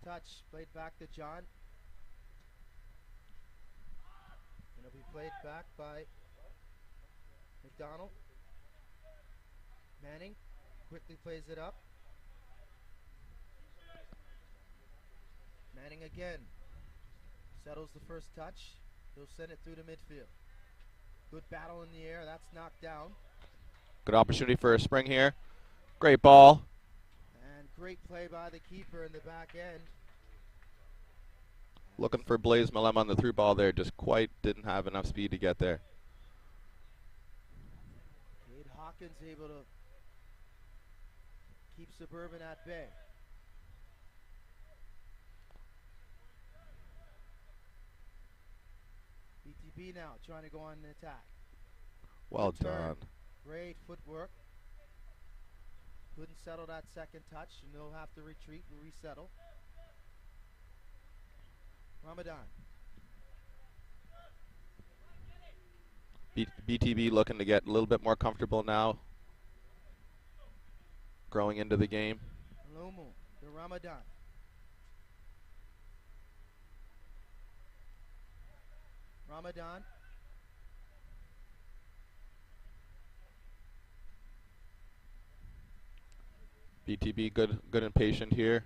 touch. Played back to John. It'll be played back by McDonald. Manning quickly plays it up. Manning again. Settles the first touch. He'll send it through to midfield. Good battle in the air. That's knocked down. Good opportunity for a spring here. Great ball. And great play by the keeper in the back end. Looking for Blaze Malem on the through ball there. Just quite didn't have enough speed to get there. Cade Hawkins able to keep Suburban at bay. BTB now trying to go on the attack. Well done. Great footwork. Couldn't settle that second touch, and they'll have to retreat and resettle. Ramadan. BTB looking to get a little bit more comfortable now, growing into the game. Lomu to Ramadan. Ramadan. BTB good and patient here,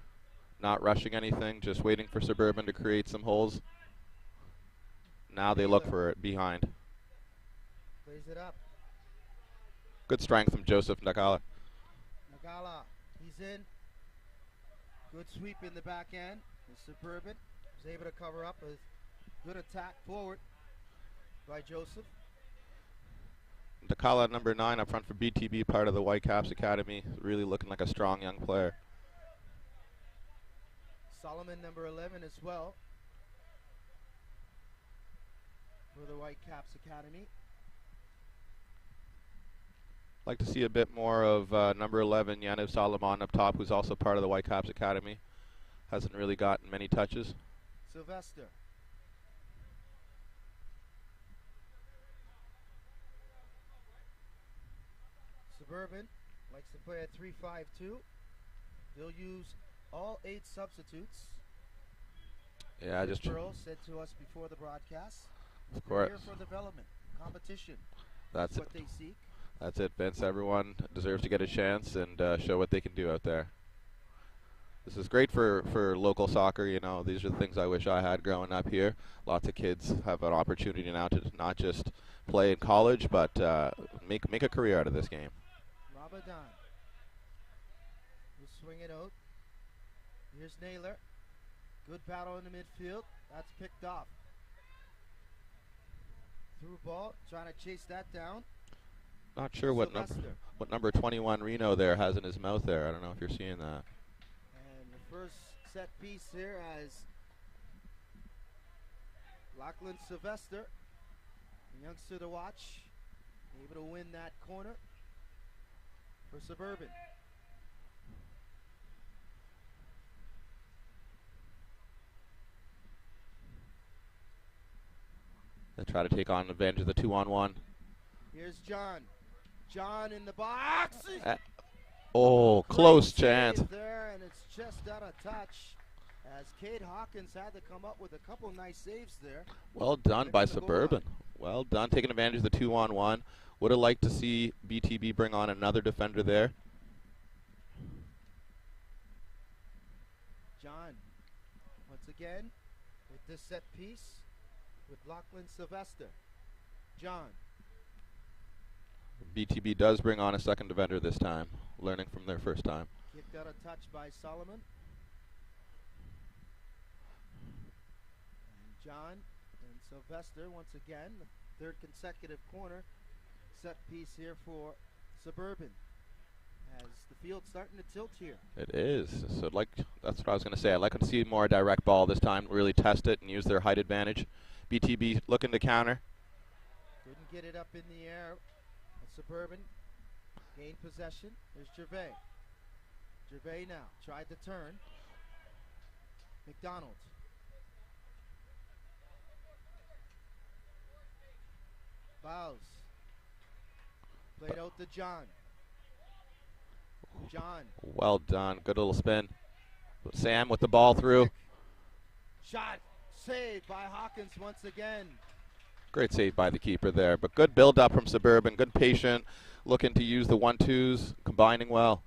not rushing anything, just waiting for Suburban to create some holes. Now they look for it behind. Plays it up. Good strength from Joseph Nagala. Nagala, he's in. Good sweep in the back end. And Suburban was able to cover up a good attack forward by Joseph. Nagala, number 9 up front for BTB, part of the Whitecaps Academy, really looking like a strong young player. Solomon, number 11 as well for the Whitecaps Academy. Like to see a bit more of number 11, Yaniv Solomon up top, who's also part of the Whitecaps Academy. Hasn't really gotten many touches. Sylvester. Suburban likes to play at 3-5-2. They'll use all 8 substitutes. Yeah, just Earl said to us before the broadcast. Of course. Here for development, competition. That's what they seek. That's it, Vince. Everyone deserves to get a chance and show what they can do out there. This is great for local soccer. You know, these are the things I wish I had growing up here. Lots of kids have an opportunity now to not just play in college, but make a career out of this game. Ramadan will swing it out. Here's Naylor. Good battle in the midfield. That's picked off. Through ball, trying to chase that down. Not sure what number 21 Reno there has in his mouth there. I don't know if you're seeing that. And the first set piece here as Lachlan Sylvester, a youngster to watch, able to win that corner for Suburban. They try to take on advantage of the 2-on-1. Here's John. John in the box. Close chance. There, and it's just out of touch as Cade Hawkins had to come up with a couple nice saves there. Well done by Suburban. Well done, taking advantage of the 2-on-1. Would have liked to see BTB bring on another defender there. John, once again, with this set piece with Lachlan Sylvester. John. BTB does bring on a second defender this time, learning from their first time. Kicked out a touch by Solomon. And John and Sylvester once again, the third consecutive corner set piece here for Suburban. As the field's starting to tilt here. It is. So that's what I was going to say. I'd like to see more direct ball this time, really test it and use their height advantage. BTB looking to counter. Couldn't get it up in the air. Suburban gained possession. There's Gervais. Gervais now tried to turn. McDonald. Bows. Played out to John. John. Well done. Good little spin. Sam with the ball through. Shot saved by Hawkins once again. Great save by the keeper there, but good build up from Suburban, good patient, looking to use the 1-2s, combining well.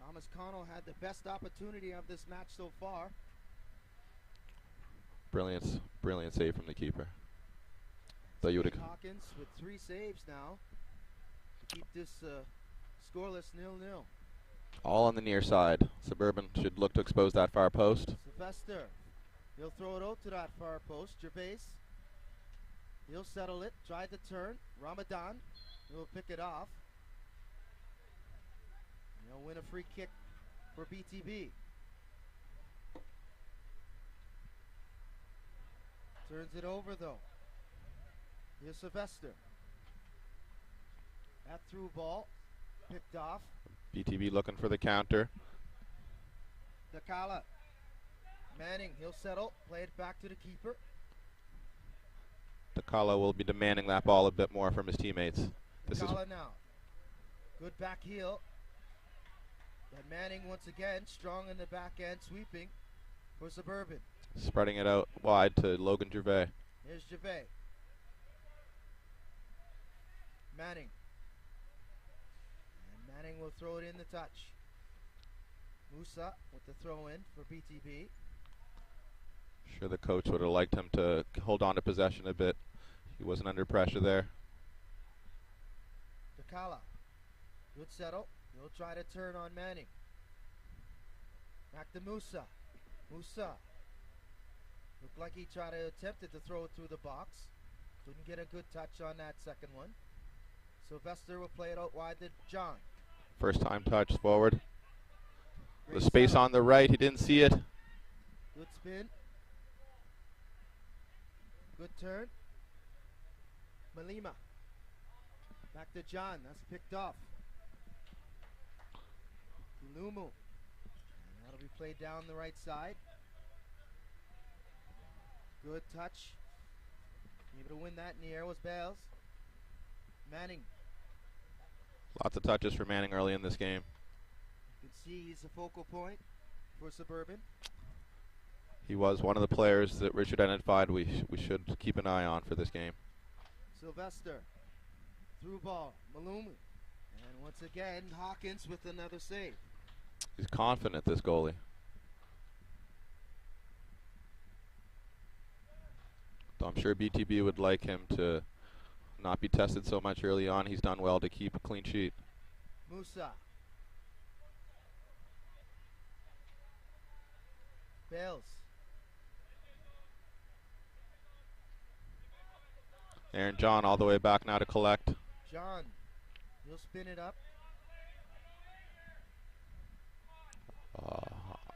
Thomas Connell had the best opportunity of this match so far. Brilliant save from the keeper. Thought you would have. Hawkins with 3 saves now to keep this scoreless 0-0. All on the near side. Suburban should look to expose that far post. Sylvester, he'll throw it out to that far post. Gervais, he'll settle it, try the turn. Ramadan will pick it off. He'll win a free kick for BTB. Turns it over though. Here's Sylvester. That through ball, picked off. BTB looking for the counter. Dakala. Manning, he'll settle, play it back to the keeper. Dakala will be demanding that ball a bit more from his teammates. Dakala now. Good back heel. And Manning once again, strong in the back end, sweeping for Suburban. Spreading it out wide to Logan Gervais. Here's Gervais. Manning. And Manning will throw it in the touch. Musa with the throw in for BTB. Sure the coach would have liked him to hold on to possession a bit. He wasn't under pressure there. Dakala. Good settle. He'll try to turn on Manning. Back to Musa. Musa. Looked like he tried to attempted to throw it through the box. Couldn't get a good touch on that second one. Sylvester will play it out wide to John. First time touch forward. Great The space settle. on the right, he didn't see it. Good spin. Good turn. Malima. Back to John. That's picked off. Lumu. And that'll be played down the right side. Good touch. Able to win that in the air was Bales. Manning. Lots of touches for Manning early in this game. You can see he's the focal point for Suburban. He was one of the players that Richard identified we should keep an eye on for this game. Sylvester. Through ball. Malumi. And once again, Hawkins with another save. He's confident, this goalie. I'm sure BTB would like him to not be tested so much early on. He's done well to keep a clean sheet. Musa. Bales. Aaron John all the way back now to collect. John. He'll spin it up.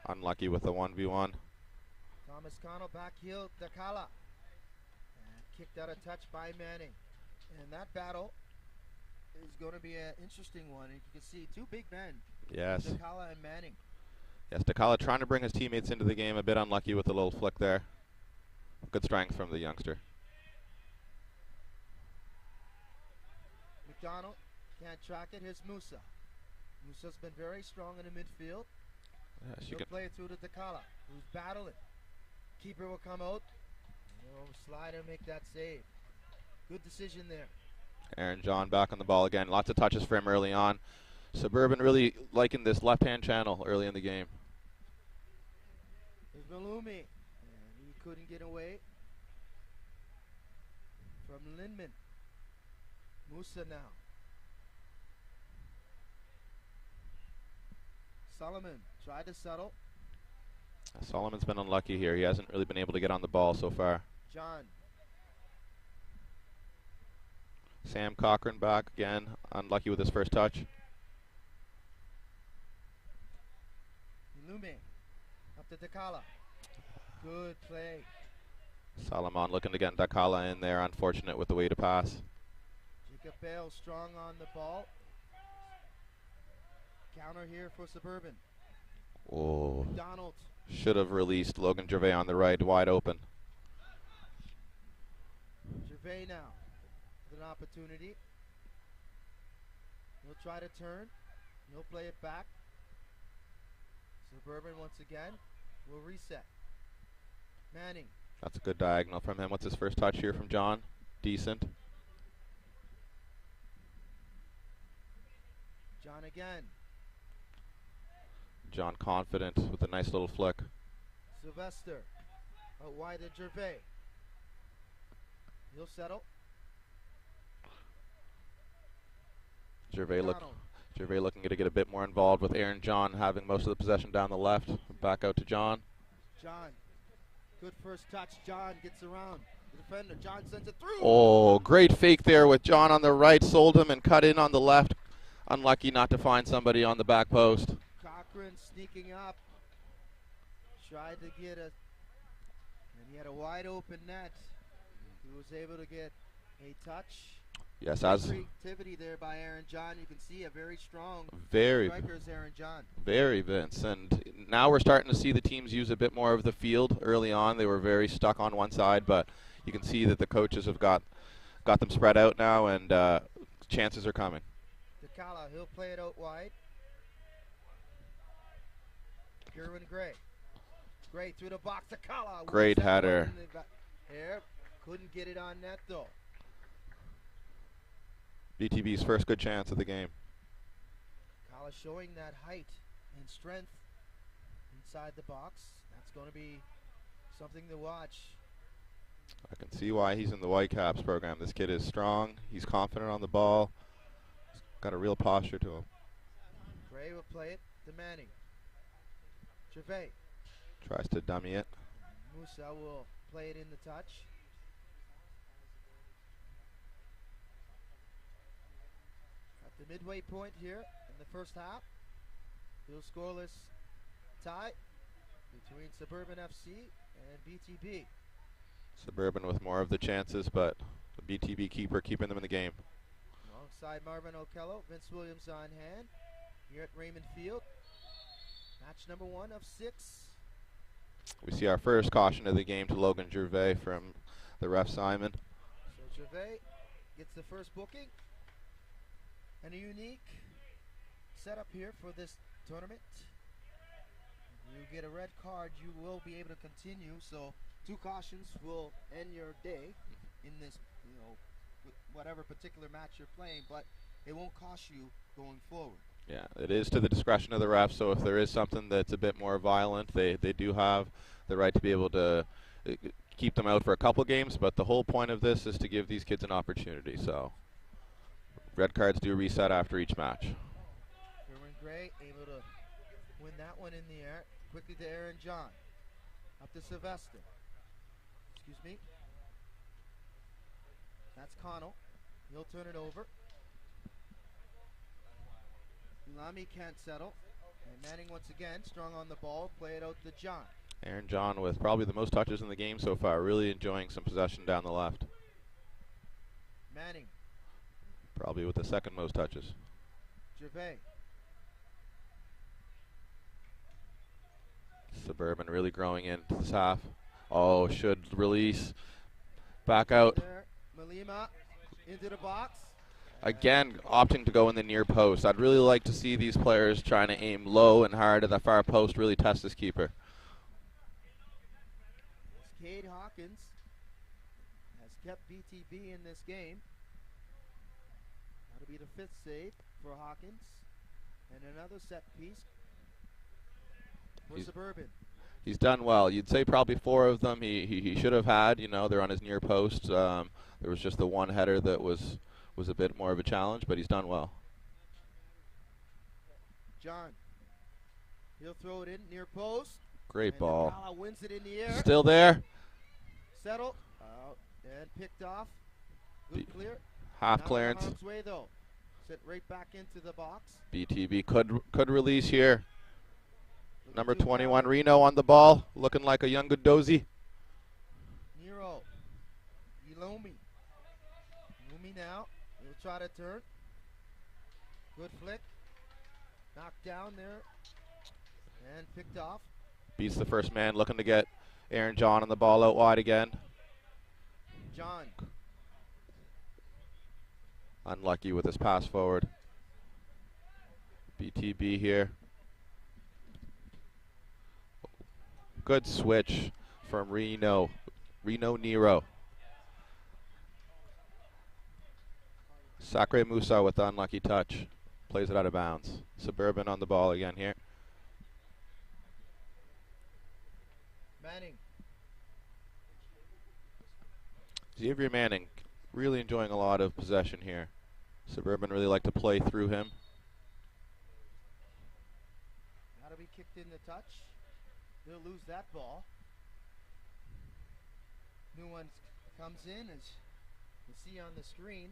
Unlucky with the 1v1. Thomas Connell back heel. Dakala. And kicked out of touch by Manning. And that battle is going to be an interesting one. And you can see 2 big men. Yes. Dakala and Manning. Yes, Dakala trying to bring his teammates into the game. A bit unlucky with the little flick there. Good strength from the youngster. McDonald can't track it. Here's Musa. Musa's been very strong in the midfield. Yes, He'll play it through to Dakala, who's battling. Keeper will come out. And he'll slide and make that save. Good decision there. Aaron John back on the ball again. Lots of touches for him early on. Suburban really liking this left-hand channel early in the game. There's Malumi. And he couldn't get away from Lindman. Musa now. Solomon tried to settle. Solomon's been unlucky here. He hasn't really been able to get on the ball so far. John. Sam Cochran back again. Unlucky with his first touch. Lume. Up to Dakala. Good play. Solomon looking to get Dakala in there. Unfortunate with the way to pass. Jacob Bale strong on the ball. Counter here for Suburban. Oh. Donald. Should have released Logan Gervais on the right, wide open. Gervais now with an opportunity. He'll try to turn. He'll play it back. Suburban once again will reset. Manning. That's a good diagonal from him. What's his first touch here from John? Decent. John again. John confident with a nice little flick. Sylvester. Out wide to Gervais. He'll settle. Gervais looking to get a bit more involved with Aaron John having most of the possession down the left. Back out to John. John. Good first touch. John gets around the defender. John sends it through. Oh, great fake there with John on the right. Sold him and cut in on the left. Unlucky not to find somebody on the back post. Cochran sneaking up. Tried to get a, and he had a wide open net. He was able to get a touch. Yes, as creativity there by Aaron John. You can see a very strong striker is Aaron John. Very, Vince. And now we're starting to see the teams use a bit more of the field. Early on, they were very stuck on one side, but you can see that the coaches have got them spread out now, and chances are coming. DeCala, he'll play it out wide. Kerwin Gray. Gray through the box. DeCala. Great header. There. Couldn't get it on net, though. BTB's first good chance of the game. Kala showing that height and strength inside the box. That's going to be something to watch. I can see why he's in the Whitecaps program. This kid is strong. He's confident on the ball. He's got a real posture to him. Gray will play it to Manning. Gervais. Tries to dummy it. Musa will play it in the touch. The midway point here in the first half. Still scoreless tie between Suburban FC and BTB. Suburban with more of the chances, but the BTB keeper keeping them in the game. Alongside Marvin Okello, Vince Williams on hand here at Raymond Field. Match number 1 of 6. We see our first caution of the game to Logan Gervais from the ref Simon. So Gervais gets the first booking. And a unique setup here for this tournament. You get a red card, you will be able to continue. So 2 cautions will end your day in this, whatever particular match you're playing, but it won't cost you going forward. Yeah, it is to the discretion of the ref. So if there is something that's a bit more violent, they do have the right to be able to keep them out for a couple games. But the whole point of this is to give these kids an opportunity. So red cards do reset after each match. Kerwin Gray able to win that one in the air. Quickly to Aaron John. Up to Sylvester. Excuse me. That's Connell. He'll turn it over. Lamy can't settle. And Manning once again strong on the ball. Play it out to John. Aaron John with probably the most touches in the game so far. Really enjoying some possession down the left. Manning. Probably with the second most touches. Gervais. Suburban really growing into this half. Oh, should release. Back out. There. Malima into the box. Again, opting to go in the near post. I'd really like to see these players trying to aim low and hard at the far post, really test this keeper. Cade Hawkins has kept BTB in this game. That'll be the 5th save for Hawkins. And another set piece for Suburban. He's done well. You'd say probably 4 of them he should have had. They're on his near post. There was just the one header that was a bit more of a challenge, but he's done well. John. He'll throw it in near post. Great ball. Nakala wins it in the air. Still there. Settled. Out and picked off. Good clear. Half Not clearance. harm's way though. Sit right back into the box. BTB could release here. Number 21 Reno on the ball, looking like a young Godozi. Nero. Ilomi. Ilomi now. He'll try to turn. Good flick. Knocked down there. And picked off. Beats the first man, looking to get Aaron John on the ball out wide again. John. Unlucky with his pass forward. BTB here. Good switch from Reno Nero. Sacre Musa with the unlucky touch. Plays it out of bounds. Suburban on the ball again here. Manning. Xavier Manning really enjoying a lot of possession here. Suburban really like to play through him. That'll be kicked in the touch. They'll lose that ball. New one comes in, as you see on the screen.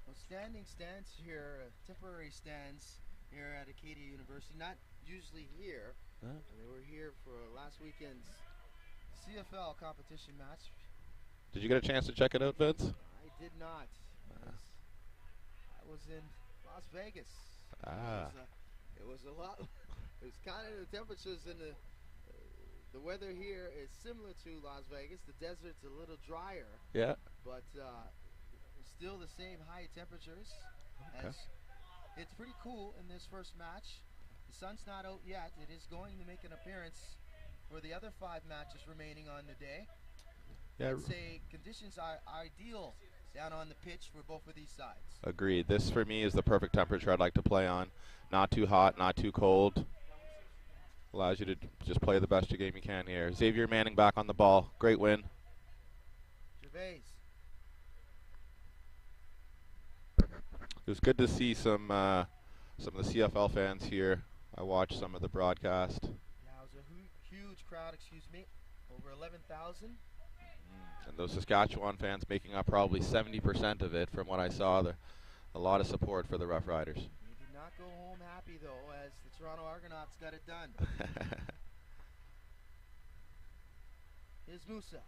Well, standing stands here, temporary stands here at Acadia University. Not usually here. They were here for last weekend's CFL competition match. Did you get a chance to check it out, Vince? I did not. I was in Las Vegas. It was a lot. It was kind of the temperatures and the weather here is similar to Las Vegas. The desert's a little drier. Yeah. But still the same high temperatures. Okay. As it's pretty cool in this first match. The sun's not out yet. It is going to make an appearance for the other 5 matches remaining on the day. Yeah. I'd say conditions are ideal down on the pitch for both of these sides. Agreed. This for me is the perfect temperature I'd like to play on. Not too hot, not too cold. Allows you to just play the best game you can here. Xavier Manning back on the ball. Great win. Gervais. It was good to see some of the CFL fans here. I watched some of the broadcast. Yeah, it was a huge crowd, over 11,000. And those Saskatchewan fans making up probably 70% of it from what I saw. A lot of support for the Rough Riders. They did not go home happy, though, as the Toronto Argonauts got it done. Here's Musa.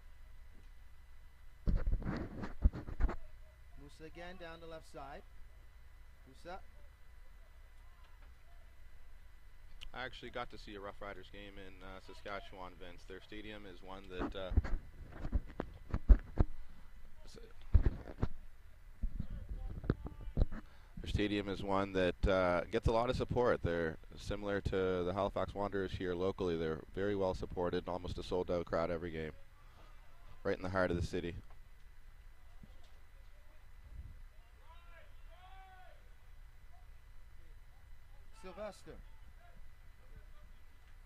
Musa again down the left side. Musa. I actually got to see a Rough Riders game in Saskatchewan, Vince. Their stadium is one that gets a lot of support. They're similar to the Halifax Wanderers here locally. They're very well supported, almost a sold-out crowd every game. Right in the heart of the city. Sylvester.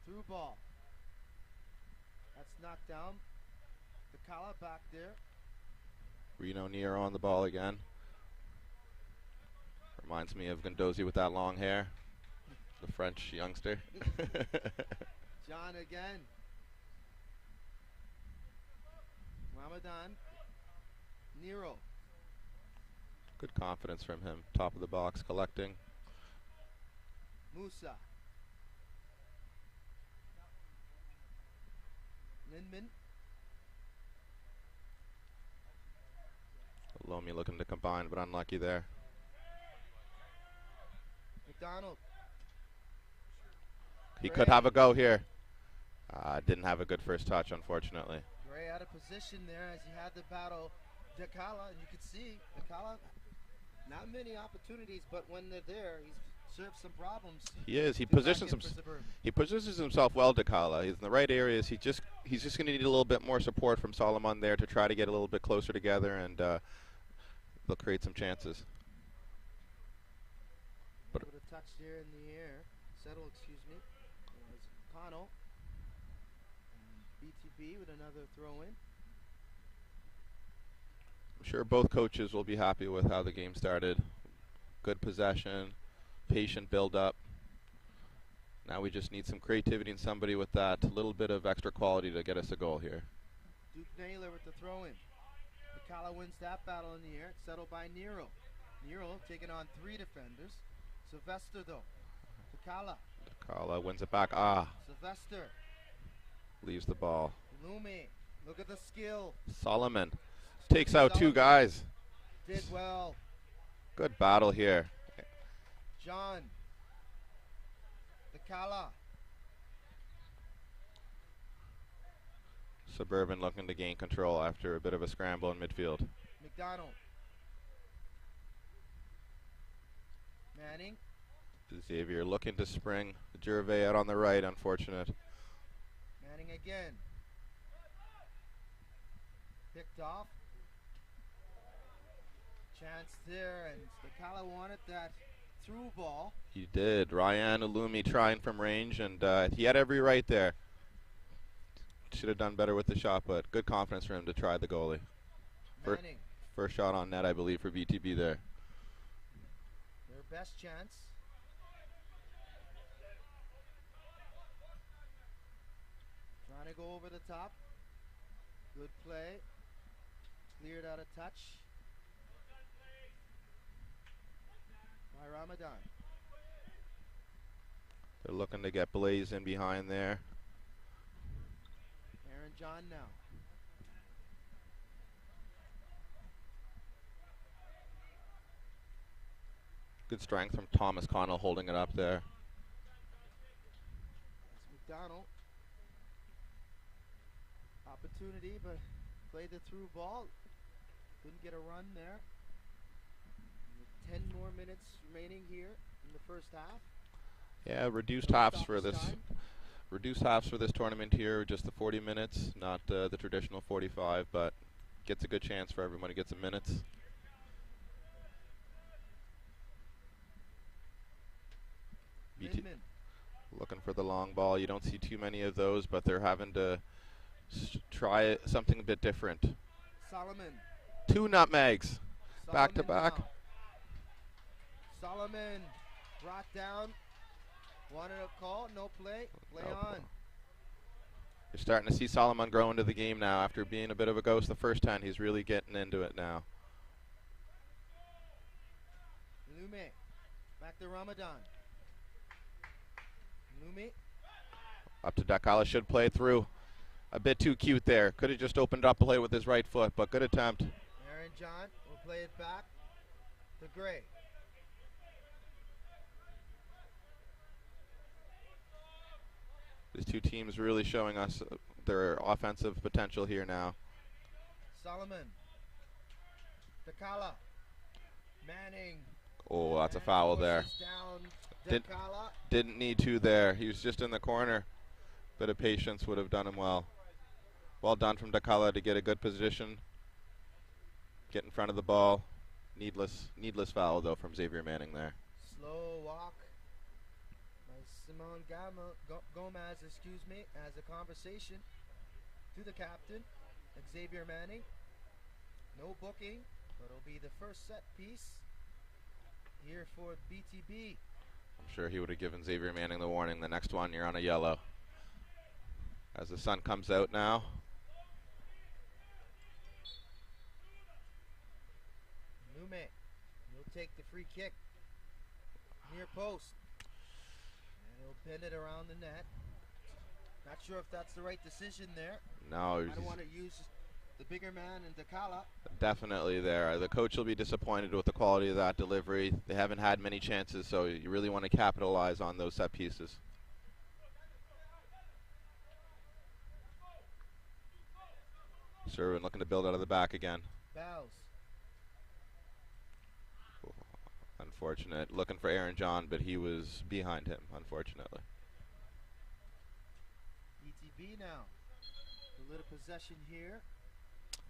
Through ball. That's knocked down. Takala back there. Reno Nero on the ball again. Reminds me of Gondozi with that long hair. The French youngster. John again. Ramadan. Nero. Good confidence from him. Top of the box, collecting. Musa. Lindman. Lomi looking to combine, but unlucky there. McDonald. He could have a go here. Didn't have a good first touch, unfortunately. Gray out of position there as he had the battle. Dakala, and you can see Dakala, not many opportunities, but when they're there, he's served some problems. He is. He positions himself well, Dakala. He's in the right areas. He's just going to need a little bit more support from Solomon there to try to get a little bit closer together, and they'll create some chances. But a touch there in the air. Settle, excuse me. It was Connell. And BTB with another throw in. I'm sure both coaches will be happy with how the game started. Good possession, patient build-up. Now we just need some creativity and somebody with that little bit of extra quality to get us a goal here. Duke Naylor with the throw in. Takala wins that battle in the air. It's settled by Nero. Nero taking on 3 defenders. Sylvester though. Takala wins it back. Sylvester. Leaves the ball. Lumi. Look at the skill. Solomon takes out 2 guys. Did well. Good battle here. John. Takala. Suburban looking to gain control after a bit of a scramble in midfield. McDonald. Manning. Xavier looking to spring. Gervais out on the right, unfortunate. Manning again. Picked off. Chance there, and Stakala wanted that through ball. He did. Ryan Alumi trying from range, and he had every right there. Should have done better with the shot, but good confidence for him to try the goalie. Manning. First shot on net, I believe, for BTB there. Their best chance. Trying to go over the top. Good play. Cleared out of touch by Ramadan. They're looking to get Blaze in behind there. Aaron John now. Good strength from Thomas Connell holding it up there. It's McDonald. Opportunity, but played the through ball. Couldn't get a run there. 10 more minutes remaining here in the first half. Yeah, reduced halves for this. Reduced halves for this tournament here, just the 40 minutes, not the traditional 45, but gets a good chance for everyone to get some minutes. Looking for the long ball. You don't see too many of those, but they're having to try something a bit different. Solomon. 2 nutmegs, back to back. Now. Solomon brought down. Wanted a call, no play. Play on. You're starting to see Solomon grow into the game now. After being a bit of a ghost the first time, he's really getting into it now. Lume. Back to Ramadan. Lume. Up to Dakala, should play through. A bit too cute there. Could have just opened up play with his right foot, but good attempt. Aaron John will play it back to Gray. These two teams really showing us their offensive potential here now. Solomon. Dakala. Manning. Oh, that's a foul there. Down Didn't need to there. He was just in the corner. Bit of patience would have done him well. Well done from Dakala to get a good position. Get in front of the ball. Needless foul though from Xavier Manning there. Slow walk by Simone Gomez, as a conversation to the captain, Xavier Manning. No booking, but it'll be the first set piece here for BTB. I'm sure he would have given Xavier Manning the warning. The next one, you're on a yellow. As the sun comes out now. Lume will take the free kick. Near post. And he'll pin it around the net. Not sure if that's the right decision there. No. I don't want to use the bigger man in Dakala. Definitely there. The coach will be disappointed with the quality of that delivery. They haven't had many chances, so you really want to capitalize on those set pieces. Suburban looking to build out of the back again. Bows. Unfortunate. Looking for Aaron John, but he was behind him, unfortunately. BTB now. A little possession here.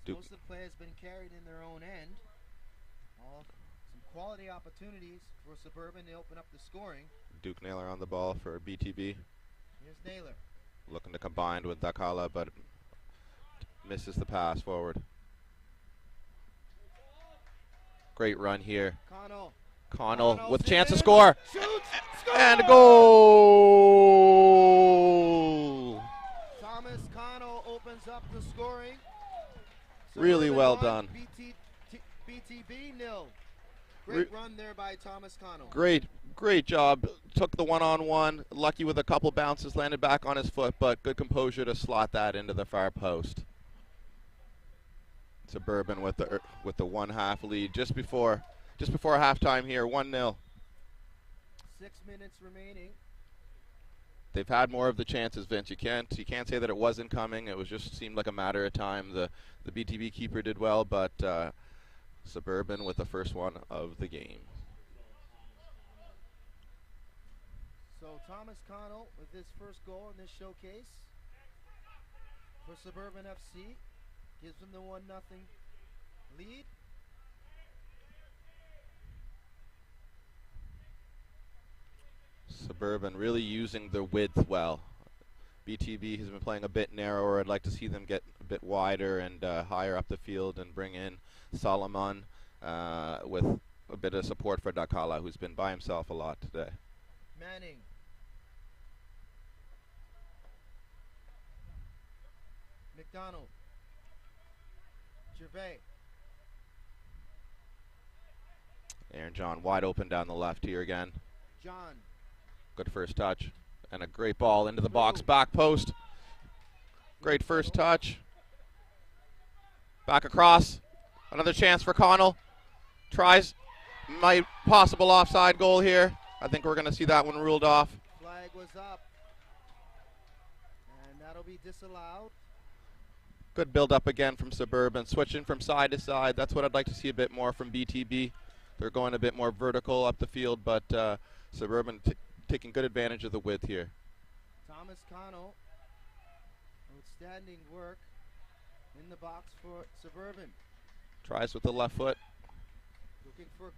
Most of the play has been carried in their own end. Some quality opportunities for Suburban to open up the scoring. Duke Naylor on the ball for BTB. Here's Naylor. Looking to combine with Dakala, but misses the pass forward. Great run here. Connell with chance to score. Shoots, and a goal! Thomas Connell opens up the scoring. Really well 1, done. BTB 0. Great run there by Thomas Connell. Great job. Took the one-on-one. Lucky with a couple bounces, landed back on his foot, but good composure to slot that into the far post. Suburban with the 1-half lead just before halftime here, 1-0. 6 minutes remaining. They've had more of the chances, Vince. You can't say that it wasn't coming. It was just seemed like a matter of time. The BTB keeper did well, but Suburban with the first one of the game. So Thomas Connell with his first goal in this showcase. for Suburban FC. Gives them the 1-0 lead. Suburban really using the width well. BTB has been playing a bit narrower. I'd like to see them get a bit wider and higher up the field and bring in Solomon with a bit of support for Dakala, who's been by himself a lot today. Manning. McDonald. Gervais. Aaron John wide open down the left here again. John. Good first touch. And a great ball into the box. Back post. Great first touch. Back across. Another chance for Connell. Tries. Might possible offside goal here. I think we're going to see that one ruled off. Flag was up. And that'll be disallowed. Good build up again from Suburban. Switching from side to side. That's what I'd like to see a bit more from BTB. They're going a bit more vertical up the field, but Suburban taking good advantage of the width here. Thomas Connell. Outstanding work in the box for Suburban. Tries with the left foot. Looking for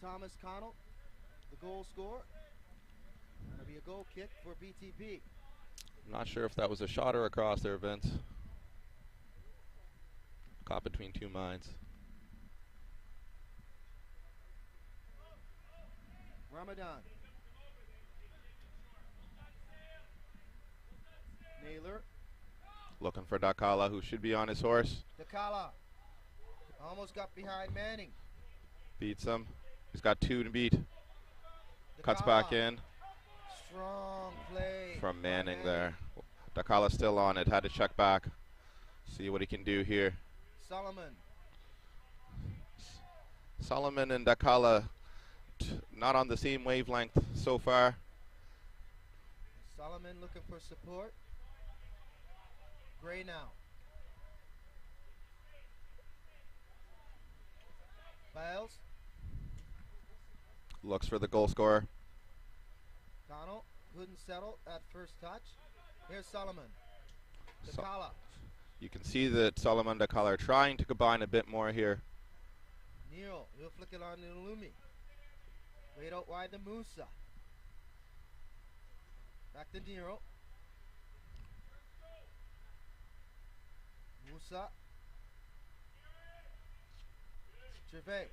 Thomas Connell, the goal scorer. That'll be a goal kick for BTB. I'm not sure if that was a shot or a cross there, Vince. Caught between two minds. Ramadan. Naylor. Looking for Dakala, who should be on his horse. Dakala. Almost got behind Manning. Beats him. He's got two to beat. Cuts Dakala. back in. Strong play From Manning by there. Dakala still on it. Had to check back. See what he can do here. Solomon. Solomon and Dakala not on the same wavelength so far. Solomon looking for support. Gray now. Biles. Looks for the goal scorer. Connell couldn't settle at first touch. Here's Solomon. Dakala. You can see that Solomon and Dakala are trying to combine a bit more here. Neal. He'll flick it on to Lumi. Wait out wide to Musa. Back to Nero. Musa. Gervais.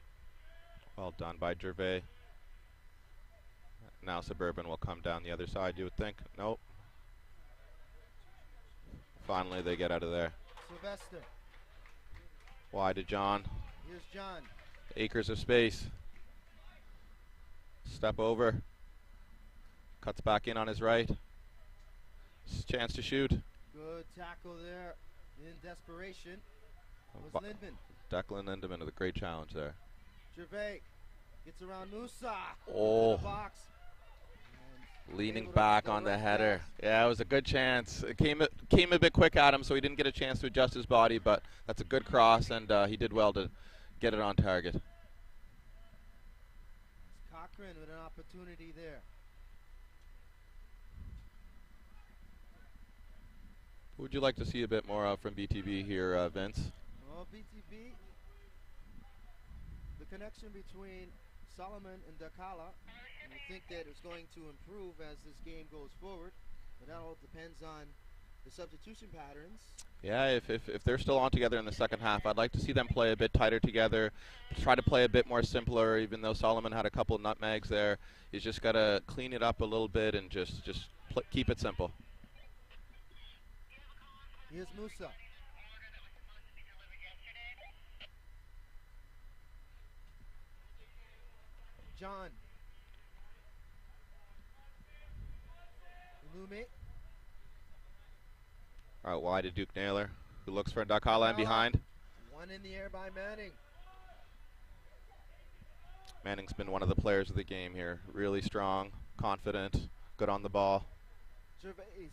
Well done by Gervais. Now Suburban will come down the other side, you would think. Nope. Finally they get out of there. Sylvester. Wide to John. Here's John. Acres of space. Step over. Cuts back in on his right. Chance to shoot. Good tackle there in desperation. Was Lindman. Declan Lindemann with a great challenge there. Gervais gets around Musa. Oh. To the box. Leaning back on the header. Yeah, it was a good chance. It came a bit quick at him, so he didn't get a chance to adjust his body, but that's a good cross, and he did well to get it on target. Cochran with an opportunity there. Who would you like to see a bit more of from BTB here, Vince? Well, BTB, the connection between Solomon and Dakala, and I think that it's going to improve as this game goes forward, but that all depends on the substitution patterns. Yeah, if they're still on together in the second half, I'd like to see them play a bit tighter together, try to play a bit more simpler, even though Solomon had a couple nutmegs there. He's just got to clean it up a little bit and just keep it simple. Here's Musa. John. Lume. Out wide to Duke Naylor, who looks for Dakala and behind. One in the air by Manning. Manning's been one of the players of the game here. Really strong, confident, good on the ball. Gervais.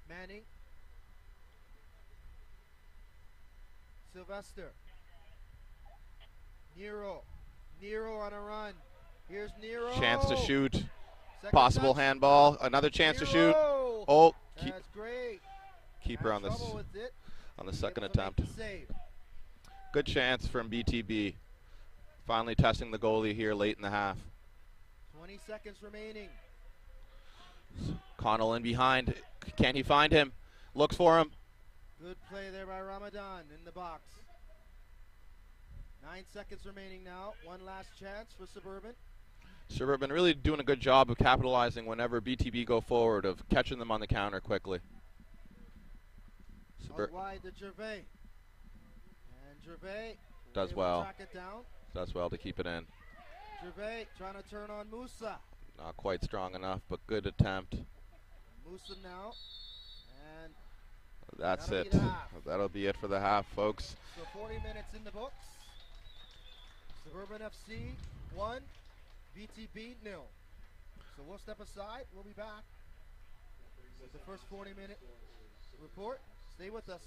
Manning. Sylvester. Nero. Nero on a run. Here's Nero. Chance to shoot. Possible touch. handball. Another chance to shoot. Zero. Oh, That's great. keeper Had on this trouble with it. on the Able second to make attempt. the save. Good chance from BTB. Finally testing the goalie here late in the half. 20 seconds remaining. Connell in behind. Can he find him? Looks for him. Good play there by Ramadan in the box. 9 seconds remaining now. One last chance for Suburban. Suburban really doing a good job of capitalizing whenever BTB go forward, of catching them on the counter quickly. Out wide to Gervais. And Gervais does well. Track it down. Does well to keep it in. Gervais trying to turn on Musa. Not quite strong enough, but good attempt. Musa now. And that's it. That'll be it for the half, folks. So 40 minutes in the books. Suburban FC 1, BTB 0. So we'll step aside. We'll be back with the first 40-minute report. Stay with us.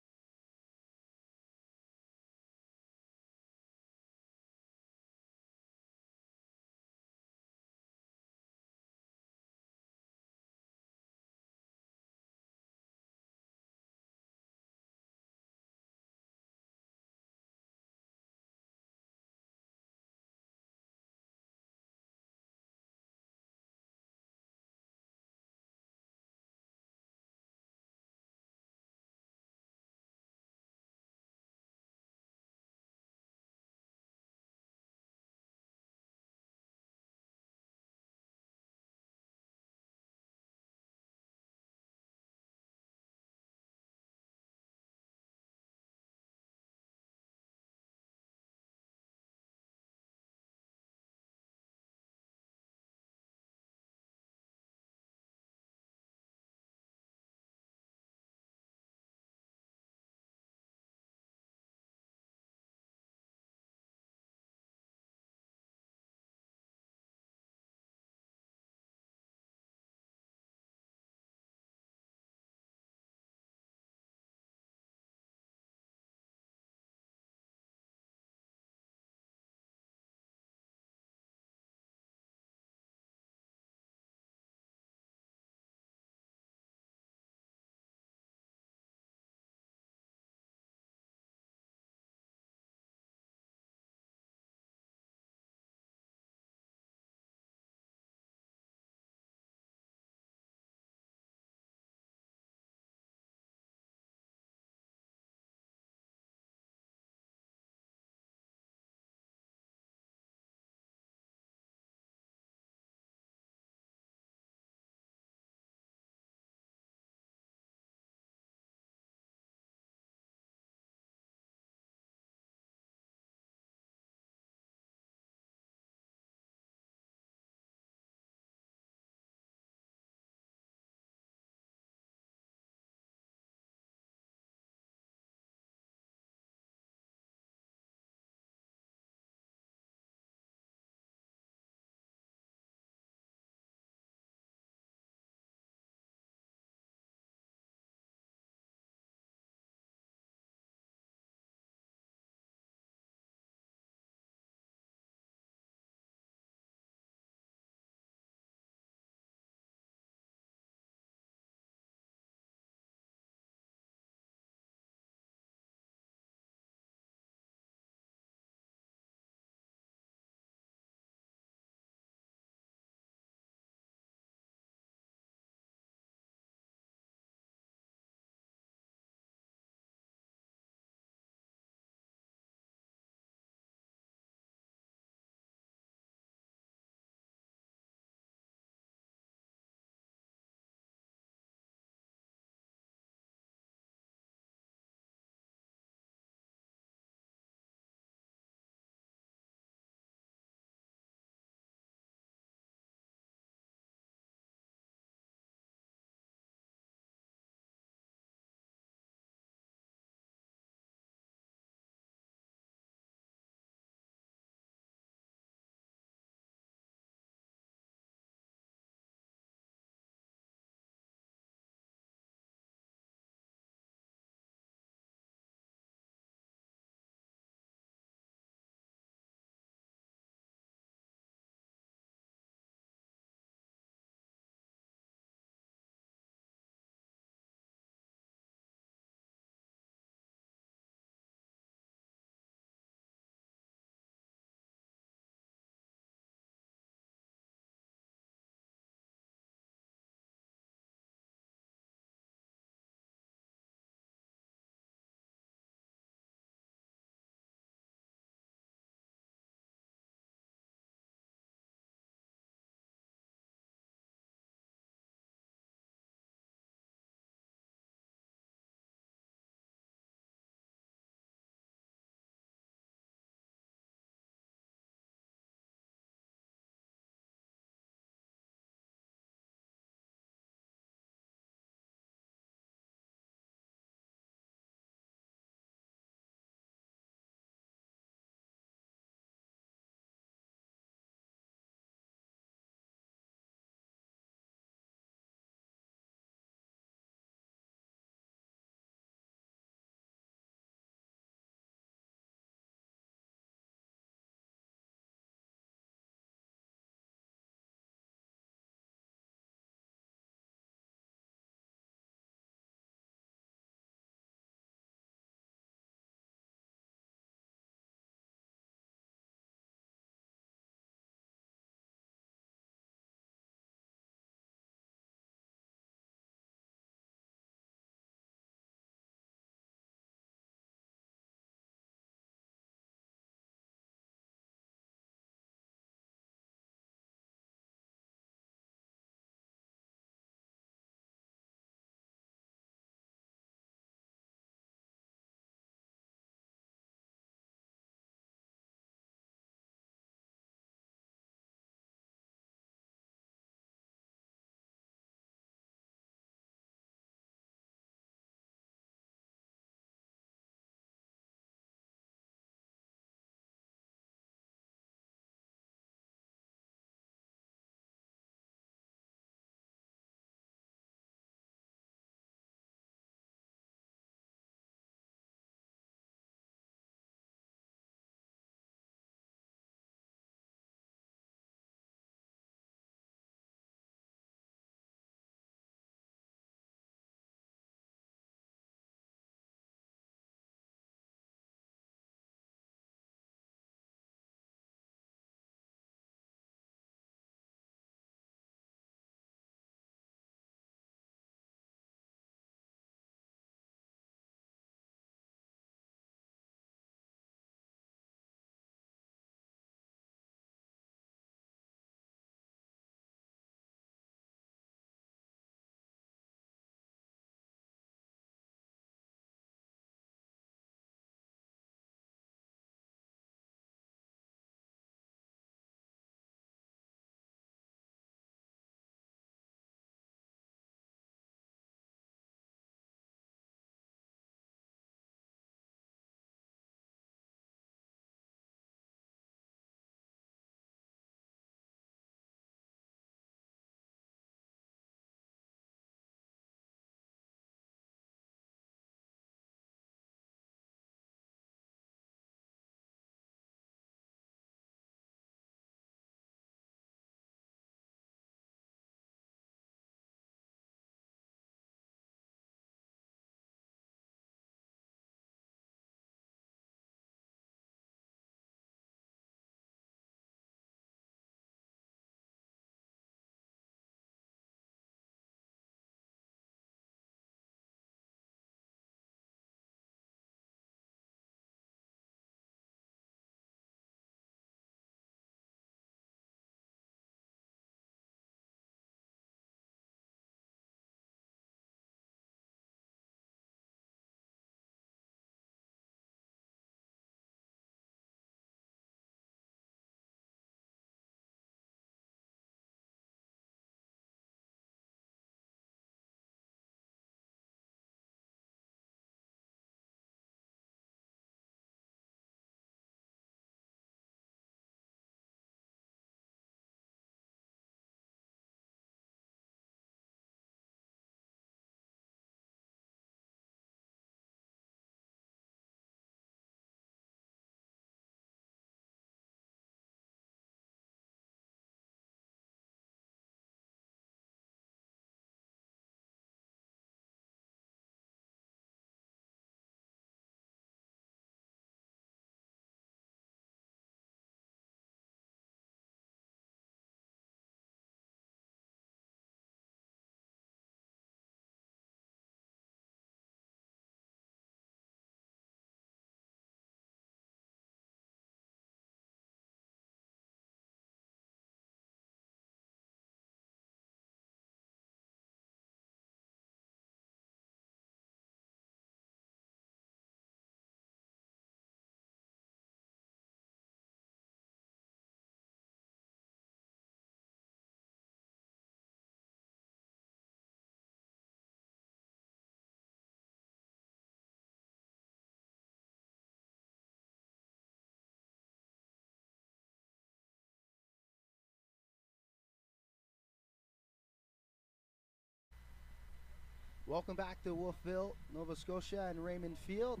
Welcome back to Wolfville, Nova Scotia and Raymond Field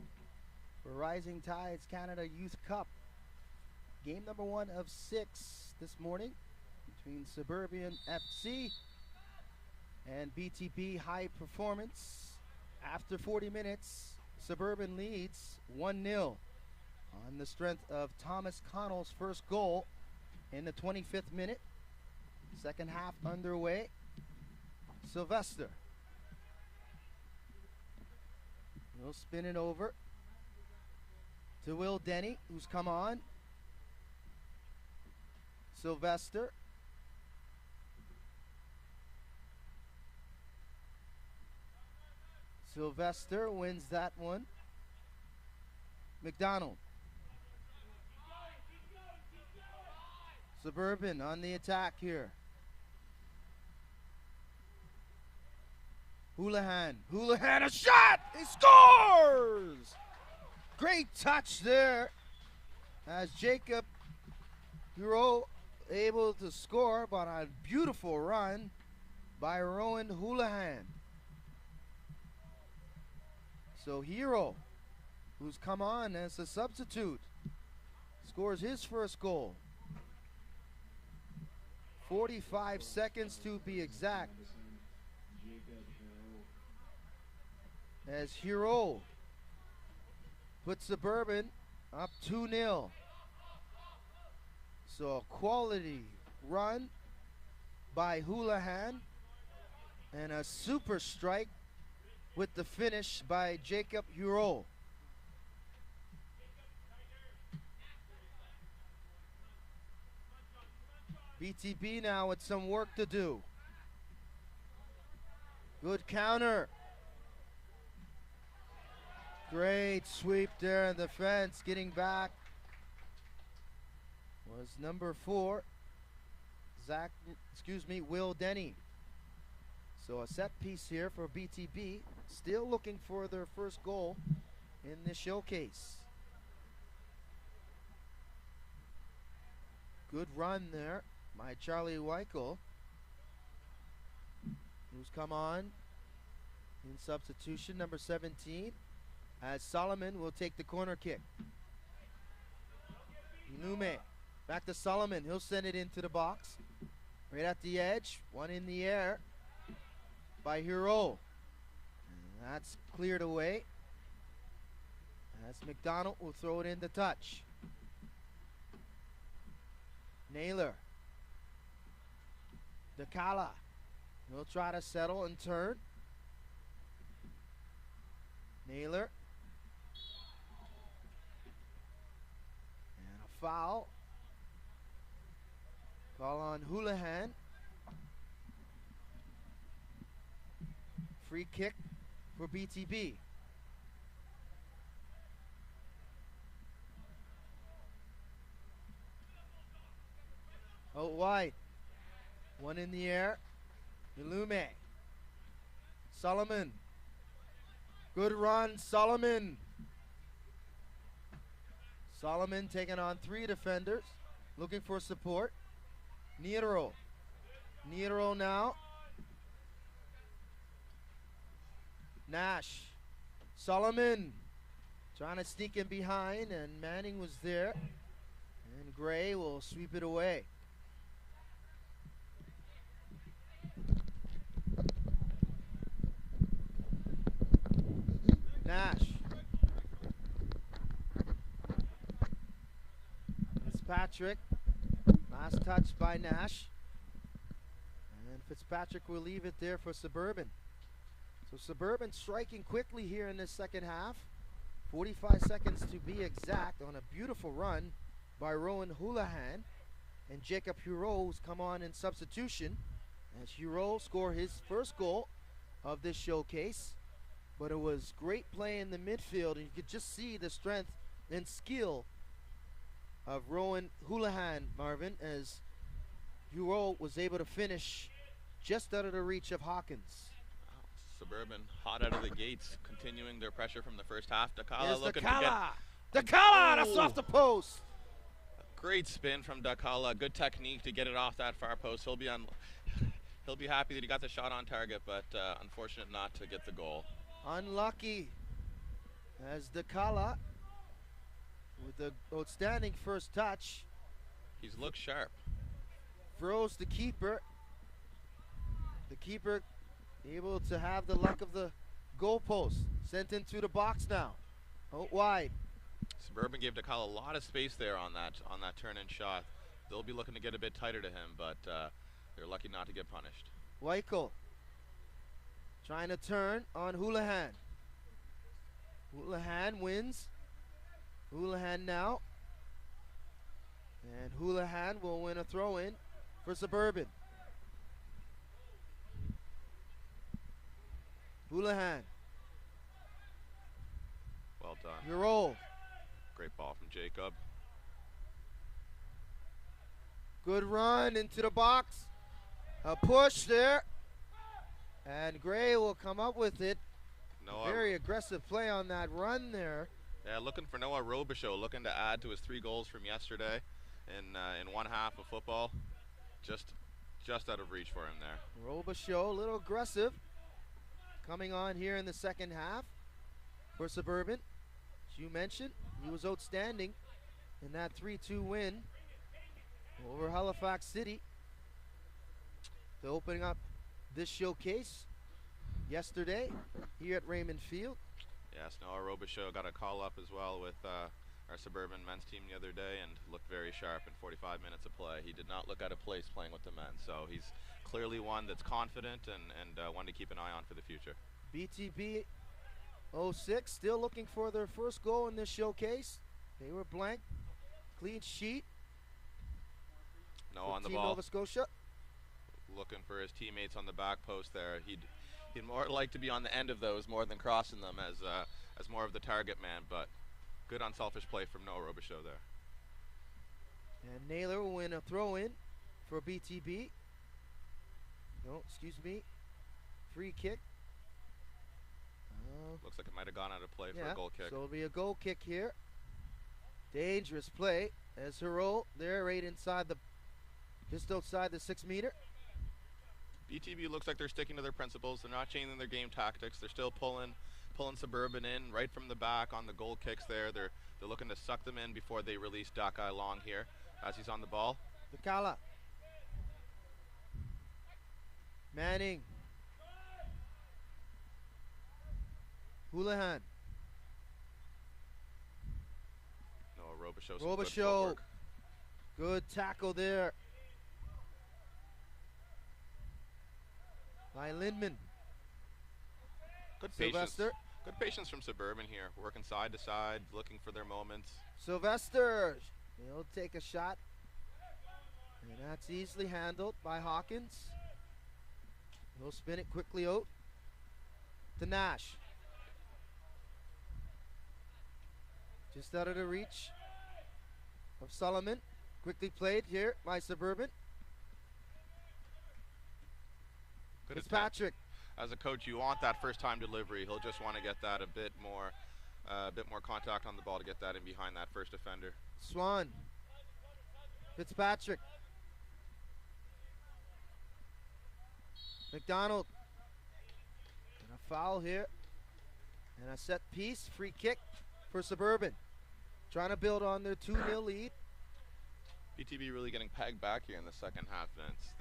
for Rising Tides Canada Youth Cup. Game number 1 of 6 this morning between Suburban FC and BTB High Performance. After 40 minutes, Suburban leads 1-0 on the strength of Thomas Connell's first goal in the 25th minute. Second half underway. Sylvester. He'll spin it over to Will Denny, who's come on. Sylvester. Sylvester wins that one. McDonald. Suburban on the attack here. Houlihan, a shot! He scores! Great touch there as Jacob Hero able to score, but a beautiful run by Rowan Houlihan. So Hero, who's come on as a substitute, scores his first goal. 45 seconds to be exact. As Hero puts Suburban up 2-0. So a quality run by Houlihan and a super strike with the finish by Jacob Hero. BTB now with some work to do. Good counter. Great sweep there in the fence. Getting back was number 4, Will Denny. So a set piece here for BTB. Still looking for their first goal in this showcase. Good run there by Charlie Weichel, who's come on in substitution, number 17. As Solomon will take the corner kick. Inume back to Solomon. He'll send it into the box. Right at the edge. One in the air by Hero. And that's cleared away. As McDonald will throw it in the touch. Naylor. Dakala. He'll try to settle and turn. Naylor. Foul. Call on Houlihan. Free kick for BTB. Out wide. One in the air. Ilume. Solomon. Good run, Solomon. Solomon taking on 3 defenders, looking for support. Nero now. Nash. Solomon trying to sneak in behind, and Manning was there. And Gray will sweep it away. Nash. Fitzpatrick, last touch by Nash, and Fitzpatrick will leave it there for Suburban. So Suburban striking quickly here in this second half. 45 seconds to be exact on a beautiful run by Rowan Houlihan, and Jacob Hero come on in substitution as Hero score his first goal of this showcase. But it was great play in the midfield, and you could just see the strength and skill of Rowan Houlihan, Marvin, as Hero was able to finish just out of the reach of Hawkins. Suburban hot out of the gates, continuing their pressure from the first half. Dakala looking to get... Dakala, that's off the post. Great spin from Dakala. Good technique to get it off that far post. he'll be happy that he got the shot on target, but unfortunate not to get the goal. Unlucky as Dakala with the outstanding first touch. He's looked sharp. Throws the keeper. The keeper able to have the luck of the goalpost. Sent into the box now. Out wide. Suburban gave Dakala a lot of space there on that turn-in shot. They'll be looking to get a bit tighter to him, but they're lucky not to get punished. Weichel trying to turn on Houlihan. Houlihan wins. Houlihan now. And Houlihan will win a throw-in for Suburban. Houlihan. Well done. Euro. Great ball from Jacob. Good run into the box. A push there. And Gray will come up with it. Very aggressive play on that run there. Yeah, looking for Noah Robichaud, looking to add to his 3 goals from yesterday in one half of football. Just out of reach for him there. Robichaud, a little aggressive. Coming on here in the second half for Suburban. As you mentioned, he was outstanding in that 3-2 win over Halifax City. They're opening up this showcase yesterday here at Raymond Field. Yes, Noah Robichaud got a call up as well with our Suburban men's team the other day and looked very sharp in 45 minutes of play. He did not look out of place playing with the men, so he's clearly one that's confident and one to keep an eye on for the future. BTB 06 still looking for their first goal in this showcase. They were blank. Clean sheet. No on the Team ball. Nova Scotia. Looking for his teammates on the back post there. He'd more like to be on the end of those more than crossing them as more of the target man, but good unselfish play from Noah Robichaud there. And Naylor will win a throw-in for BTB. No, excuse me. Free kick. Looks like it might have gone out of play for a goal kick. So it'll be a goal kick here. Dangerous play as Hero there right inside just outside the 6 meter. BTB looks like they're sticking to their principles. They're not changing their game tactics. They're still pulling Suburban in right from the back on the goal kicks there. They're looking to suck them in before they release Dakai Long here as he's on the ball. Dakala. Manning. Houlihan. No, Robichaud. Good tackle there by Lindman. Good Sylvester. patience. Good patience from Suburban here, working side to side, looking for their moments. Sylvester. He'll take a shot. And that's easily handled by Hawkins. He'll spin it quickly out to Nash. Just out of the reach of Solomon. Quickly played here by Suburban. Good Fitzpatrick. As a coach, you want that first time delivery. He'll just want to get that a bit more contact on the ball to get that in behind that first defender. Swan. Fitzpatrick. McDonald. And a foul here. And a set piece. Free kick for Suburban. Trying to build on their 2-0 lead. BTB really getting pegged back here in the second half, Vince.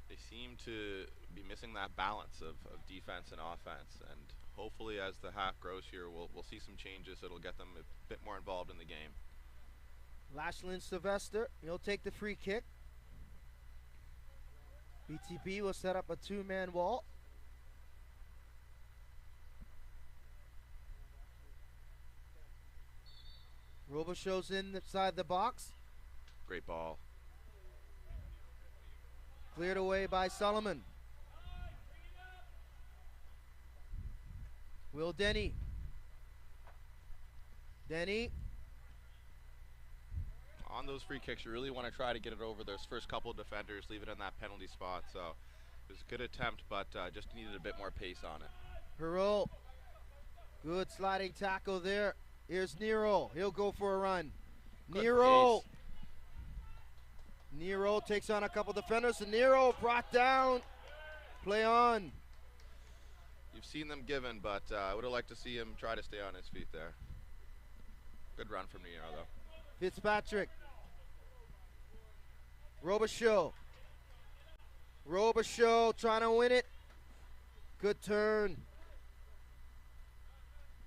They seem to be missing that balance of defense and offense, and hopefully as the half grows here, we'll see some changes that'll get them a bit more involved in the game. Lashlin Sylvester, he'll take the free kick. BTB will set up a 2-man wall. Robichaud's inside the box. Great ball. Cleared away by Solomon. Will Denny. Denny. On those free kicks, you really want to try to get it over those first couple of defenders, leave it in that penalty spot. So it was a good attempt, but just needed a bit more pace on it. Perot. Good sliding tackle there. Here's Nero. He'll go for a run. Good Nero. pace. Nero takes on a couple defenders, and Nero brought down. Play on. You've seen them given, but I would have liked to see him try to stay on his feet there. Good run from Nero, though. Fitzpatrick. Robichaud. Robichaud trying to win it. Good turn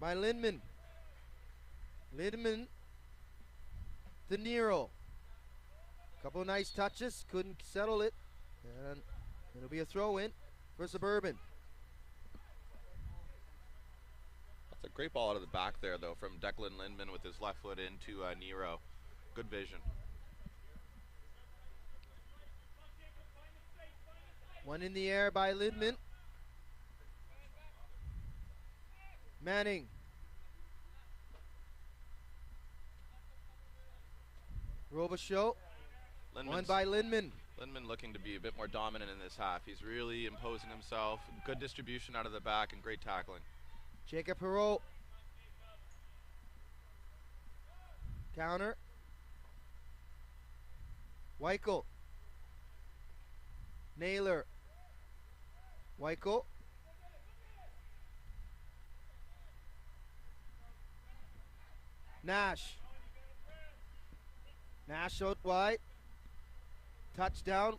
by Lindman. Lindman to Nero. Couple of nice touches, couldn't settle it. And it'll be a throw in for Suburban. That's a great ball out of the back there, though, from Declan Lindman with his left foot into Nero. Good vision. One in the air by Lindman. Manning. Robichaud. One by Lindman. Lindman looking to be a bit more dominant in this half. He's really imposing himself. Good distribution out of the back and great tackling. Jacob Perreault. Counter. Weichel. Naylor. Weichel. Nash. Nash out wide. Touchdown.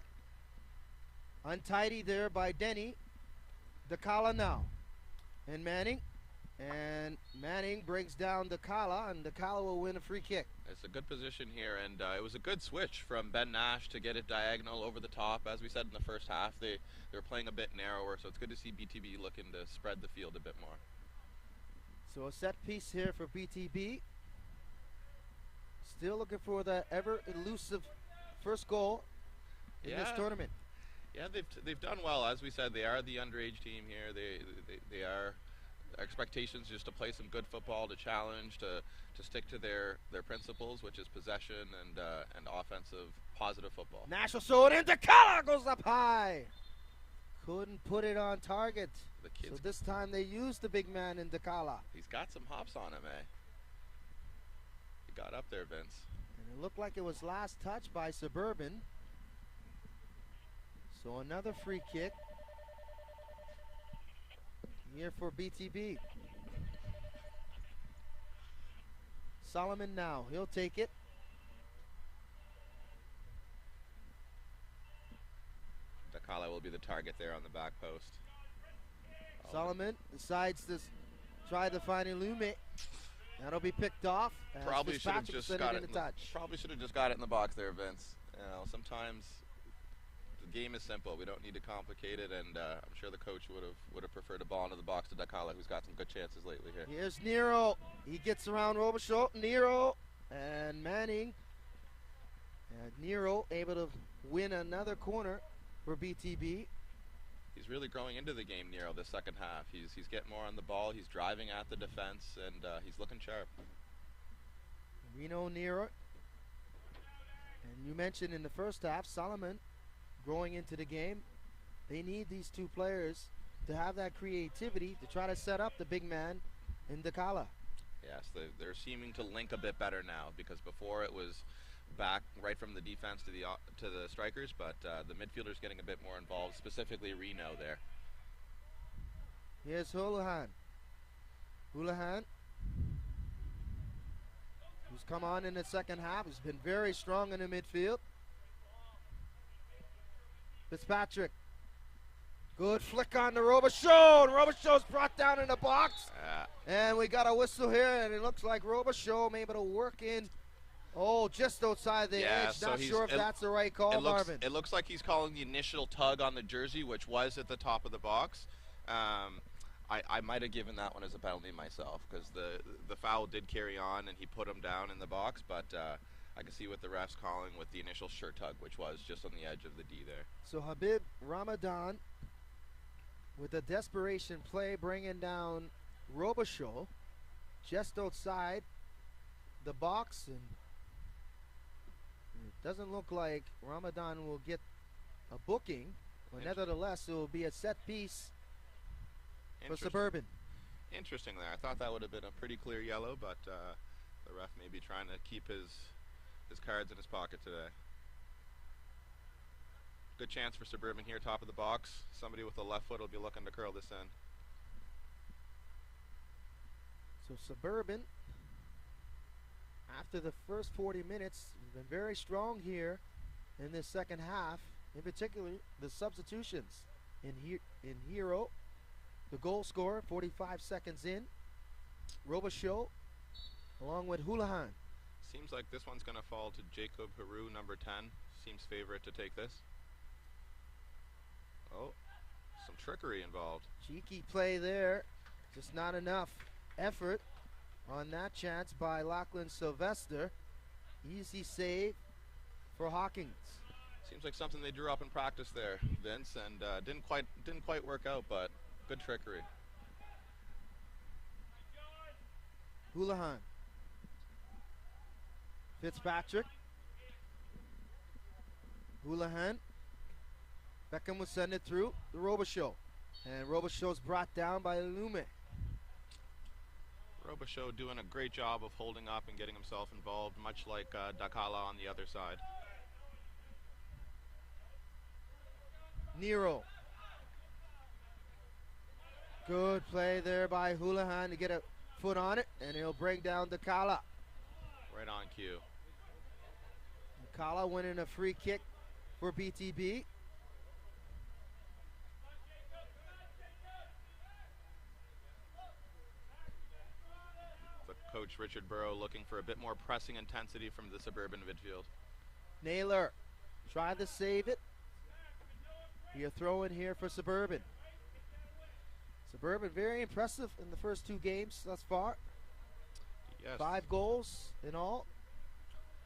Untidy there by Denny. DeCala now. And Manning. And Manning brings down DeCala, and DeCala will win a free kick. It's a good position here, and it was a good switch from Ben Nash to get it diagonal over the top. As we said in the first half, they were playing a bit narrower, so it's good to see BTB looking to spread the field a bit more. So a set piece here for BTB. Still looking for the ever elusive first goal in this tournament. Yeah, they've done well. As we said, they are the underage team here. They are expectations just to play some good football, to challenge, to stick to their principles, which is possession and offensive positive football. Nash will throw it in. DeCala goes up high. Couldn't put it on target. The kids, so this time they used the big man in DeCala. He's got some hops on him, eh? He got up there, Vince. And it looked like it was last touch by Suburban. So another free kick here for BTB. Solomon now, he'll take it. DeCala will be the target there on the back post. Solomon decides to try to find Ilume. That'll be picked off. Probably should have just got it in touch. Probably should have just got it in the box there, Vince. You know, sometimes the game is simple. We don't need to complicate it, and I'm sure the coach would have preferred a ball into the box to DeCala, who's got some good chances lately here. Here's Nero. He gets around Robichaud. Nero and Manning. And Nero able to win another corner for BTB. He's really growing into the game, Nero, this second half. He's getting more on the ball. He's driving at the defense, and he's looking sharp. Reno Nero. And you mentioned in the first half, Solomon growing into the game. They need these two players to have that creativity to try to set up the big man in DeCala. Yes, they're seeming to link a bit better now, because before it was back right from the defense to the strikers, but the midfielders getting a bit more involved, specifically Reno there. Here's Houlihan. Houlihan, who's come on in the second half, has been very strong in the midfield. Fitzpatrick. Good flick on the Robichaud. Robichaud's brought down in the box. And we got a whistle here, and it looks like Robichaud may be able to work in. Oh, just outside the edge. So not sure if that's the right call, Marvin. It looks like he's calling the initial tug on the jersey, which was at the top of the box. I might have given that one as a penalty myself, because the foul did carry on, and he put him down in the box, but I can see what the ref's calling with the initial shirt tug, which was just on the edge of the D there. So Habib Ramadan with a desperation play, bringing down Robichaud just outside the box, and it doesn't look like Ramadan will get a booking, but nevertheless it will be a set piece for Suburban. Interesting there. I thought that would have been a pretty clear yellow, but the ref may be trying to keep his cards in his pocket today. Good chance for Suburban here, top of the box. Somebody with a left foot will be looking to curl this in. So Suburban, after the first 40 minutes, has been very strong here in this second half. In particular, the substitutions in Hero, the goal scorer, 45 seconds in. Robichaud, along with Houlihan. Seems like this one's going to fall to Jacob Haru, number 10. Seems favorite to take this. Oh, some trickery involved. Cheeky play there. Just not enough effort on that chance by Lachlan Sylvester. Easy save for Hawkins. Seems like something they drew up in practice there, Vince, and didn't quite work out, but good trickery. Houlihan. Fitzpatrick. Houlihan. Beckham will send it through the Robichaud. And Robichaud's brought down by Lume. Robichaud doing a great job of holding up and getting himself involved, much like Dakala on the other side. Nero. Good play there by Houlihan to get a foot on it, and he'll bring down Dakala. Right on cue. Dakala winning a free kick for BTB. Coach Richard Burrow looking for a bit more pressing intensity from the Suburban midfield. Naylor, try to save it. You're throwing here for Suburban. Suburban very impressive in the first two games thus far. Yes. 5 goals in all.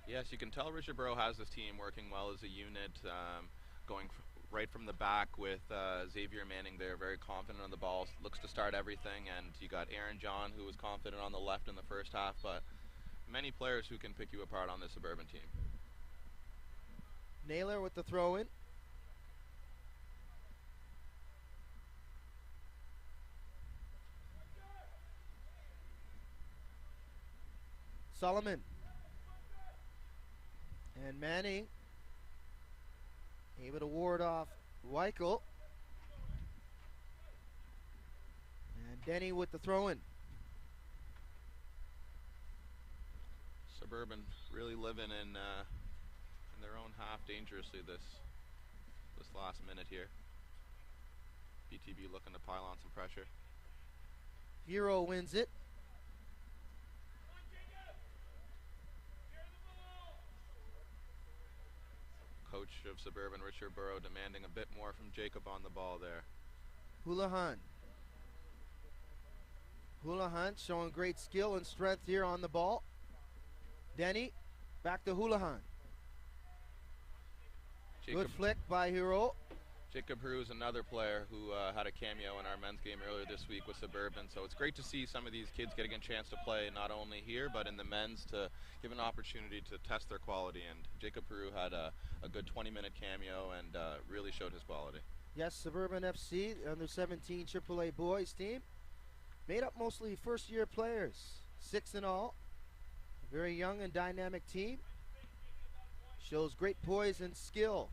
Yes, you can tell Richard Burrow has this team working well as a unit, going right from the back with Xavier Manning there, very confident on the ball, looks to start everything, and you got Aaron John, who was confident on the left in the first half, but many players who can pick you apart on this Suburban team. Naylor with the throw-in. Solomon. And Manning able to ward off Weichel. And Denny with the throw-in. Suburban really living in their own half dangerously this last minute here. BTB looking to pile on some pressure. Hero wins it. Coach of Suburban, Richard Burrow, demanding a bit more from Jacob on the ball there. Houlihan. Houlihan showing great skill and strength here on the ball. Denny, back to Houlihan. Good flick by Hero. Jacob Haru is another player who had a cameo in our men's game earlier this week with Suburban, so it's great to see some of these kids getting a chance to play not only here but in the men's, to give an opportunity to test their quality, and Jacob Haru had a good 20-minute cameo and really showed his quality. Yes, Suburban FC, the under 17 AAA boys team, made up mostly first-year players, 6 in all. A very young and dynamic team. Shows great poise and skill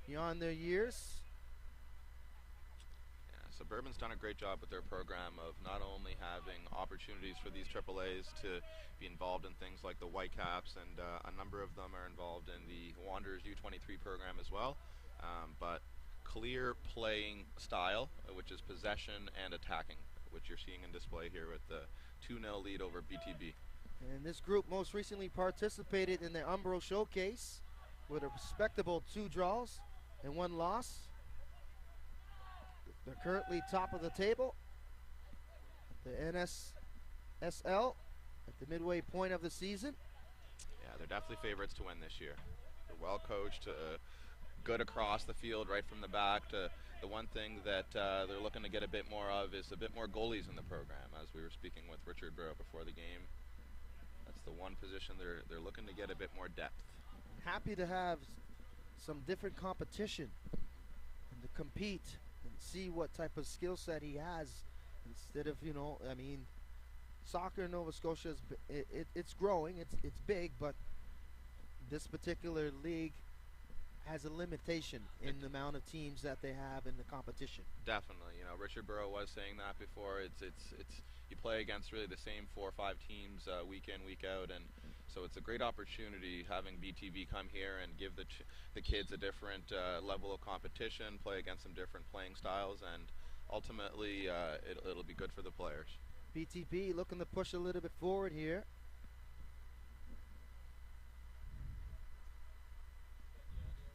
beyond their years. Suburban's done a great job with their program of not only having opportunities for these AAAs to be involved in things like the Whitecaps, and a number of them are involved in the Wanderers U23 program as well, but clear playing style, which is possession and attacking, which you're seeing in display here with the 2-0 lead over BTB. And this group most recently participated in the Umbro Showcase with a respectable 2 draws and 1 loss. They're currently top of the table at the NSSL at the midway point of the season. Yeah, they're definitely favorites to win this year. They're well coached, good across the field right from the back. The one thing that they're looking to get a bit more of is a bit more goalies in the program, as we were speaking with Richard Burrow before the game. That's the one position they're looking to get a bit more depth. Happy to have some different competition and to compete and see what type of skill set he has, instead of, I mean, soccer in Nova Scotia it's growing, it's big, but this particular league has a limitation in the amount of teams that they have in the competition. Definitely, you know, Richard Burrow was saying that before. It's you play against really the same 4 or 5 teams week in, week out, and so it's a great opportunity having BTB come here and give the kids a different level of competition, play against some different playing styles, and ultimately it'll be good for the players. BTB looking to push a little bit forward here.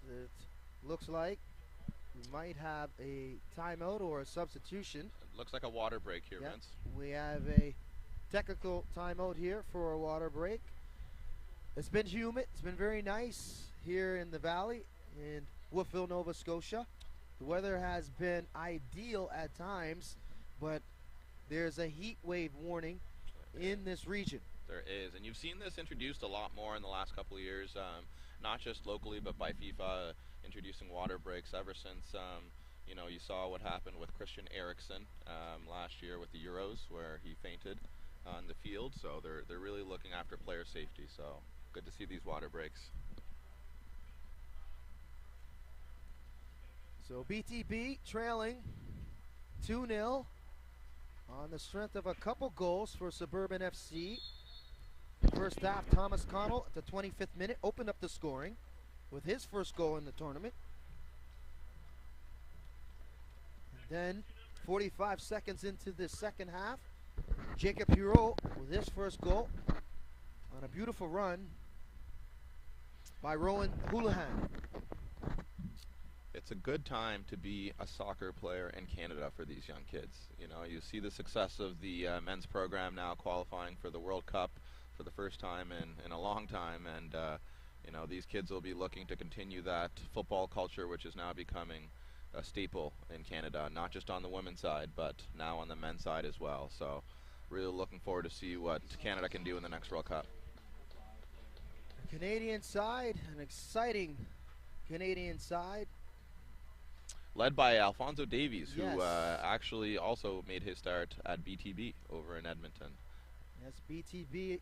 It looks like we might have a timeout or a substitution. It looks like a water break here, Yep. Vince. We have a technical timeout here for a water break. It's been humid. It's been very nice here in the valley in Wolfville, Nova Scotia. The weather has been ideal at times, but there's a heat wave warning in this region. There is, and you've seen this introduced a lot more in the last couple of years, not just locally, but by FIFA introducing water breaks ever since, you know, you saw what happened with Christian Eriksen last year with the Euros, where he fainted on the field. So they're really looking after player safety. So good to see these water breaks. So BTB trailing 2-0 on the strength of a couple goals for Suburban FC. First half, Thomas Connell at the 25th minute opened up the scoring with his first goal in the tournament. And then 45 seconds into the second half, Jacob Hero with his first goal on a beautiful run by Rowan Houlihan. It's a good time to be a soccer player in Canada for these young kids. You know, you see the success of the men's program now qualifying for the World Cup for the first time in a long time, and you know, these kids will be looking to continue that football culture, which is now becoming a staple in Canada, not just on the women's side, but now on the men's side as well. So really looking forward to see what Canada can do in the next World Cup. Canadian side, an exciting Canadian side. Led by Alphonso Davies, who Yes. actually also made his start at BTB over in Edmonton. Yes, BTB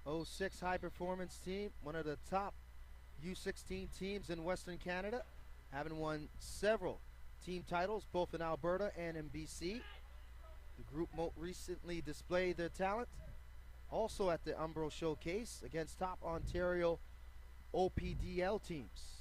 06 high performance team, one of the top U16 teams in Western Canada, having won several team titles both in Alberta and in BC. The group most recently displayed their talent also at the Umbro Showcase against top Ontario OPDL teams.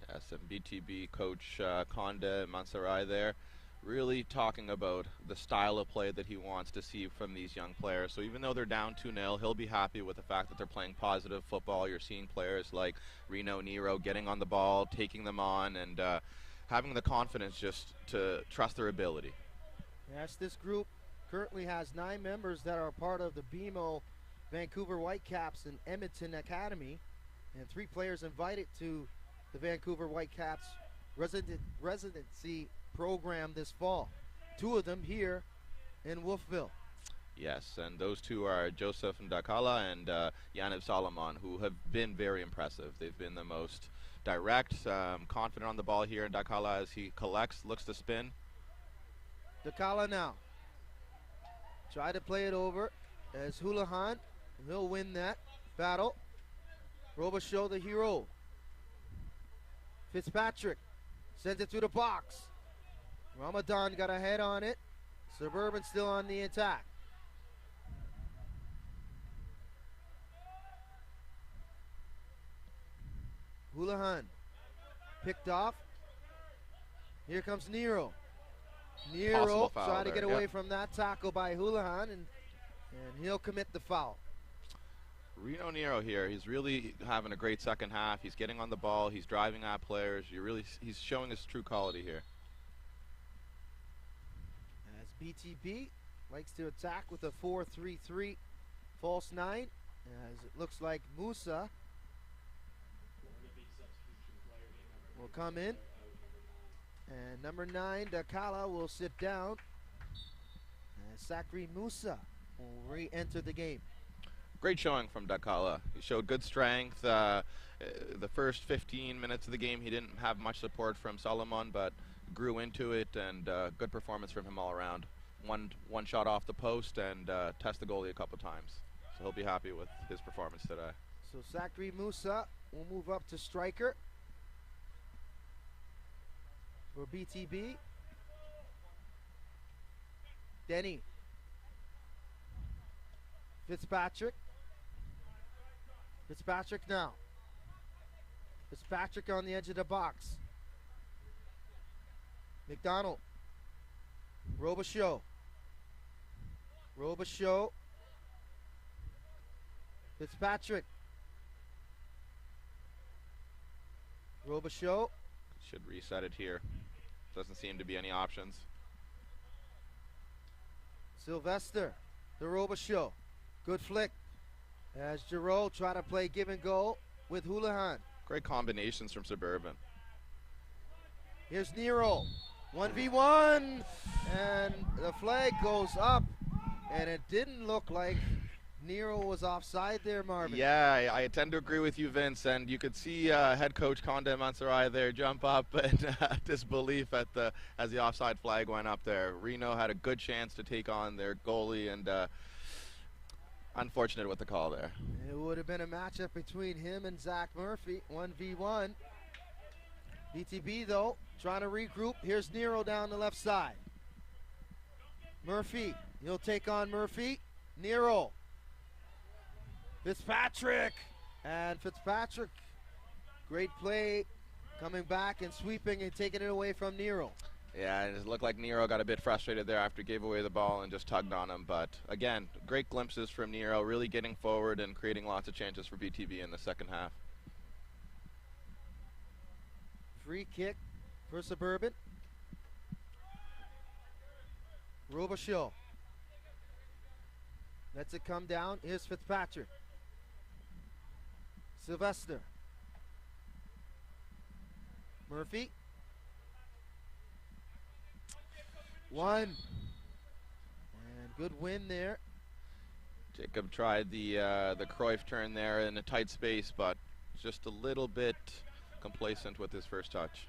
Yes, and BTB coach Conde Mansarai there really talking about the style of play that he wants to see from these young players. So even though they're down 2-0, he'll be happy with the fact that they're playing positive football. You're seeing players like Reno Nero getting on the ball, taking them on, and having the confidence just to trust their ability. Yes, this group currently has 9 members that are part of the BMO Vancouver Whitecaps and Edmonton Academy, and 3 players invited to the Vancouver Whitecaps residency program this fall. 2 of them here in Wolfville. Yes, and those 2 are Joseph Ndakala and Yaniv Solomon, who have been very impressive. They've been the most direct, confident on the ball here. Ndakala, as he collects, looks to spin. Ndakala now. Try to play it over as Houlihan. He'll win that battle. Robichaud, the hero. Fitzpatrick sends it through the box. Ramadan got a head on it. Suburban still on the attack. Houlihan picked off. Here comes Nero. Nero trying to get away from that tackle by Houlihan, and he'll commit the foul. Reno Nero here, he's really having a great second half. He's getting on the ball, he's driving at players. He's showing his true quality here. As BTB likes to attack with a 4-3-3 false 9, as it looks like Musa will come in, and number 9 Dakala will sit down, and Sakri Musa will re-enter the game. Great showing from Dakala. He showed good strength. The first 15 minutes of the game, he didn't have much support from Solomon, but grew into it, and good performance from him all around. One shot off the post and test the goalie a couple times. So he'll be happy with his performance today. So Sakri Musa will move up to striker. for BTB. Denny. Fitzpatrick. Fitzpatrick now. Fitzpatrick on the edge of the box. McDonald. Robichaud. Robichaud. Fitzpatrick. Robichaud. Should reset it here. Doesn't seem to be any options. Sylvester. The Robichaud. Good flick. As Giroux try to play give and go with Houlihan. Great combinations from Suburban. Here's Nero. 1v1. And the flag goes up. And it didn't look like Nero was offside there, Marvin. Yeah, I tend to agree with you, Vince. And you could see head coach Conde Mansarai there jump up in disbelief at as the offside flag went up there. Reno had a good chance to take on their goalie, and unfortunate with the call there. It would have been a matchup between him and Zach Murphy, 1v1. BTB, though, trying to regroup. Here's Nero down the left side. Murphy, he'll take on Murphy. Nero. Fitzpatrick. And Fitzpatrick, great play, coming back and sweeping and taking it away from Nero. Yeah, it looked like Nero got a bit frustrated there after he gave away the ball and just tugged on him. But again, great glimpses from Nero, really getting forward and creating lots of chances for BTB in the second half. Free kick for Suburban. Robichaud lets it come down. Here's Fitzpatrick. Sylvester. Murphy. One. And good win there. Jacob tried the Cruyff turn there in a tight space, but just a little bit complacent with his first touch.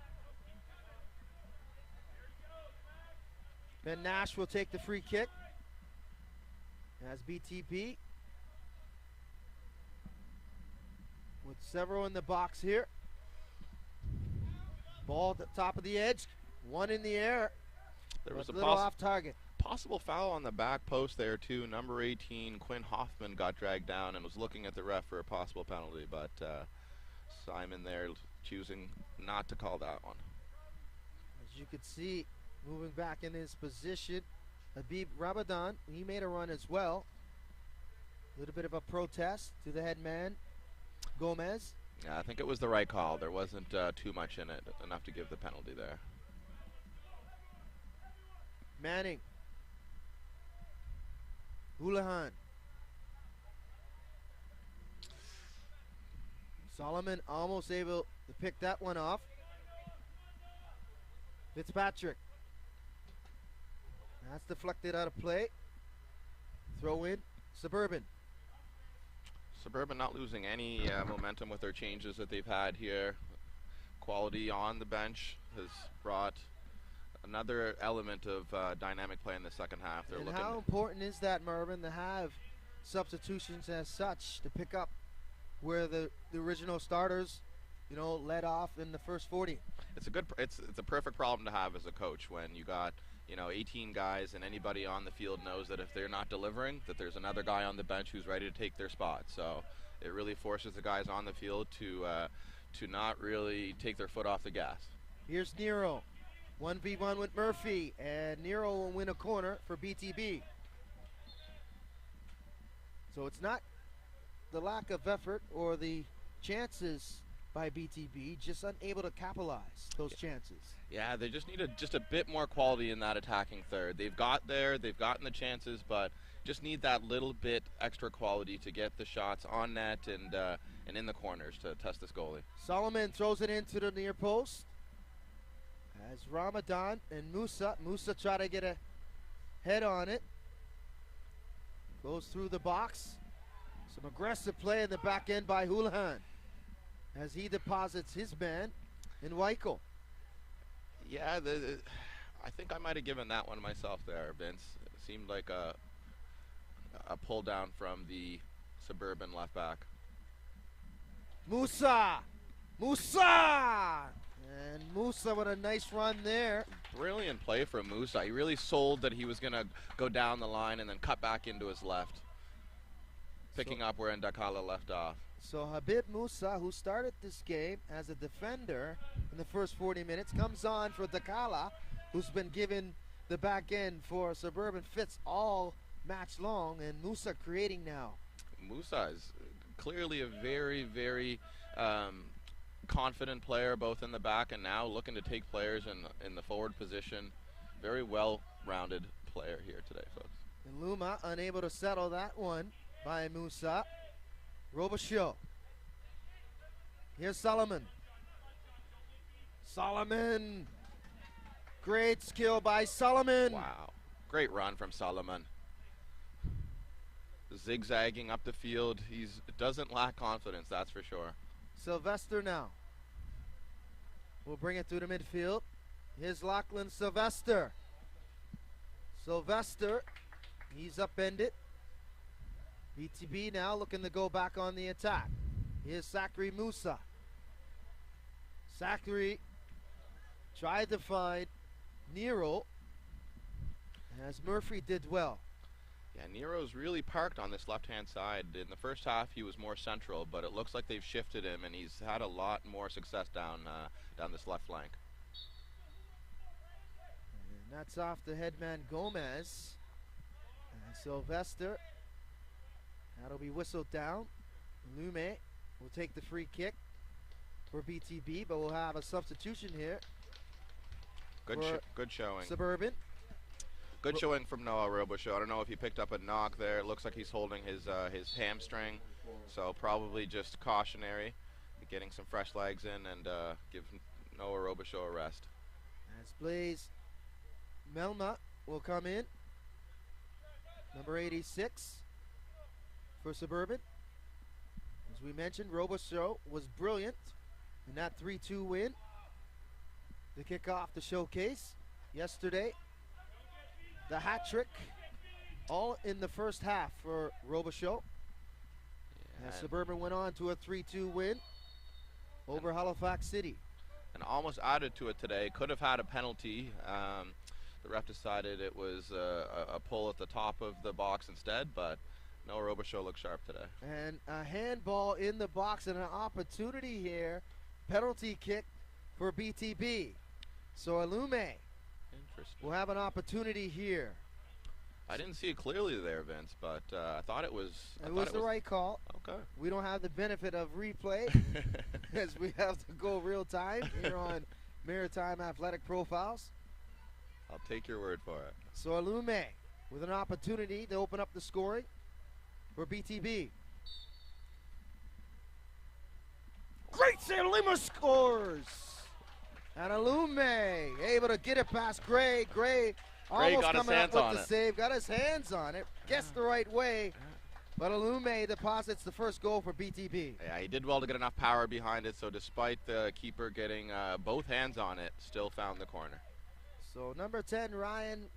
Ben Nash will take the free kick as BTB with several in the box here. Ball at the top of the edge, one in the air. There was a little off target. Possible foul on the back post there too. Number 18, Quinn Hoffman, got dragged down and was looking at the ref for a possible penalty, but Simon there choosing not to call that one. As you could see, moving back in his position, Habib Ramadan, he made a run as well. A little bit of a protest to the head man, Gomez. Yeah, I think it was the right call. There wasn't too much in it, enough to give the penalty there. Manning. Houlihan. Solomon almost able to pick that one off. Fitzpatrick. That's deflected out of play. Throw in. Suburban. Suburban not losing any momentum with their changes that they've had here. Quality on the bench has brought another element of dynamic play in the second half. They're And looking. how important is that, Marvin, to have substitutions as such to pick up where the original starters, led off in the first 40? It's a perfect problem to have as a coach when you got 18 guys and anybody on the field knows that if they're not delivering, that there's another guy on the bench who's ready to take their spot. So it really forces the guys on the field to not really take their foot off the gas. Here's Nero. 1v1 with Murphy, and Nero will win a corner for BTB. So it's not the lack of effort or the chances by BTB, just unable to capitalize those chances. Yeah, they just need just a bit more quality in that attacking third. They've gotten the chances, but just need that little bit extra quality to get the shots on net and in the corners to test this goalie. Solomon throws it into the near post. As Ramadan and Musa try to get a head on it. Goes through the box. Some aggressive play in the back end by Houlihan as he deposits his man in Weichel. Yeah, I think I might have given that one myself there, Vince. It seemed like a pull down from the Suburban left back. Musa! And Musa with a nice run there. Brilliant play from Musa. He really sold that he was going to go down the line and then cut back into his left, picking up where Ndakala left off. So Habib Musa, who started this game as a defender in the first 40 minutes, comes on for Dakala, who's been given the back end for Suburban Fitz all match long, and Musa creating now. Musa is clearly a very, very confident player, both in the back and now looking to take players in the forward position. Very well-rounded player here today, folks. And Luma unable to settle that one by Musa. Robichaud. Here's Solomon. Solomon. Great skill by Solomon. Wow. Great run from Solomon. Zigzagging up the field. He doesn't lack confidence, that's for sure. Sylvester now. We'll bring it through the midfield. Here's Lachlan Sylvester. Sylvester, he's upended. BTB now looking to go back on the attack. Here's Sakri Musa. Sakri tried to find Nero, as Murphy did well. Yeah, Nero's really parked on this left-hand side. In the first half, he was more central, but it looks like they've shifted him, and he's had a lot more success down this left flank. And that's off the headman Gomez. And Sylvester, that'll be whistled down. Lume will take the free kick for BTB, but we'll have a substitution here. Good showing. Suburban. Good showing from Noah Robichaud. I don't know if he picked up a knock there. It looks like he's holding his hamstring, so probably just cautionary. Getting some fresh legs in and give Noah Robichaud a rest. As Blaze Melma will come in. Number 86 for Suburban. As we mentioned, Robichaud was brilliant in that 3-2 win to kick off the showcase yesterday. The hat trick, all in the first half for Robichaud. Yeah, As Suburban went on to a 3-2 win over Halifax City. And almost added to it today. Could have had a penalty. The ref decided it was a pull at the top of the box instead, but Noah Robichaud looked sharp today. And a handball in the box and an opportunity here. Penalty kick for BTB. So Alume will have an opportunity here. I didn't see it clearly there, Vince, but I thought it was. It was the right call. Okay. We don't have the benefit of replay as we have to go real time here on Maritime Athletic Profiles. I'll take your word for it. So Alume with an opportunity to open up the scoring for BTB. Great save, Lima scores! And Alume able to get it past Gray. Gray almost got his coming up hands with on the it. save, got his hands on it, gets the right way. But Alume deposits the first goal for BTB. Yeah, he did well to get enough power behind it, so despite the keeper getting both hands on it, still found the corner. So number 10, Ryan,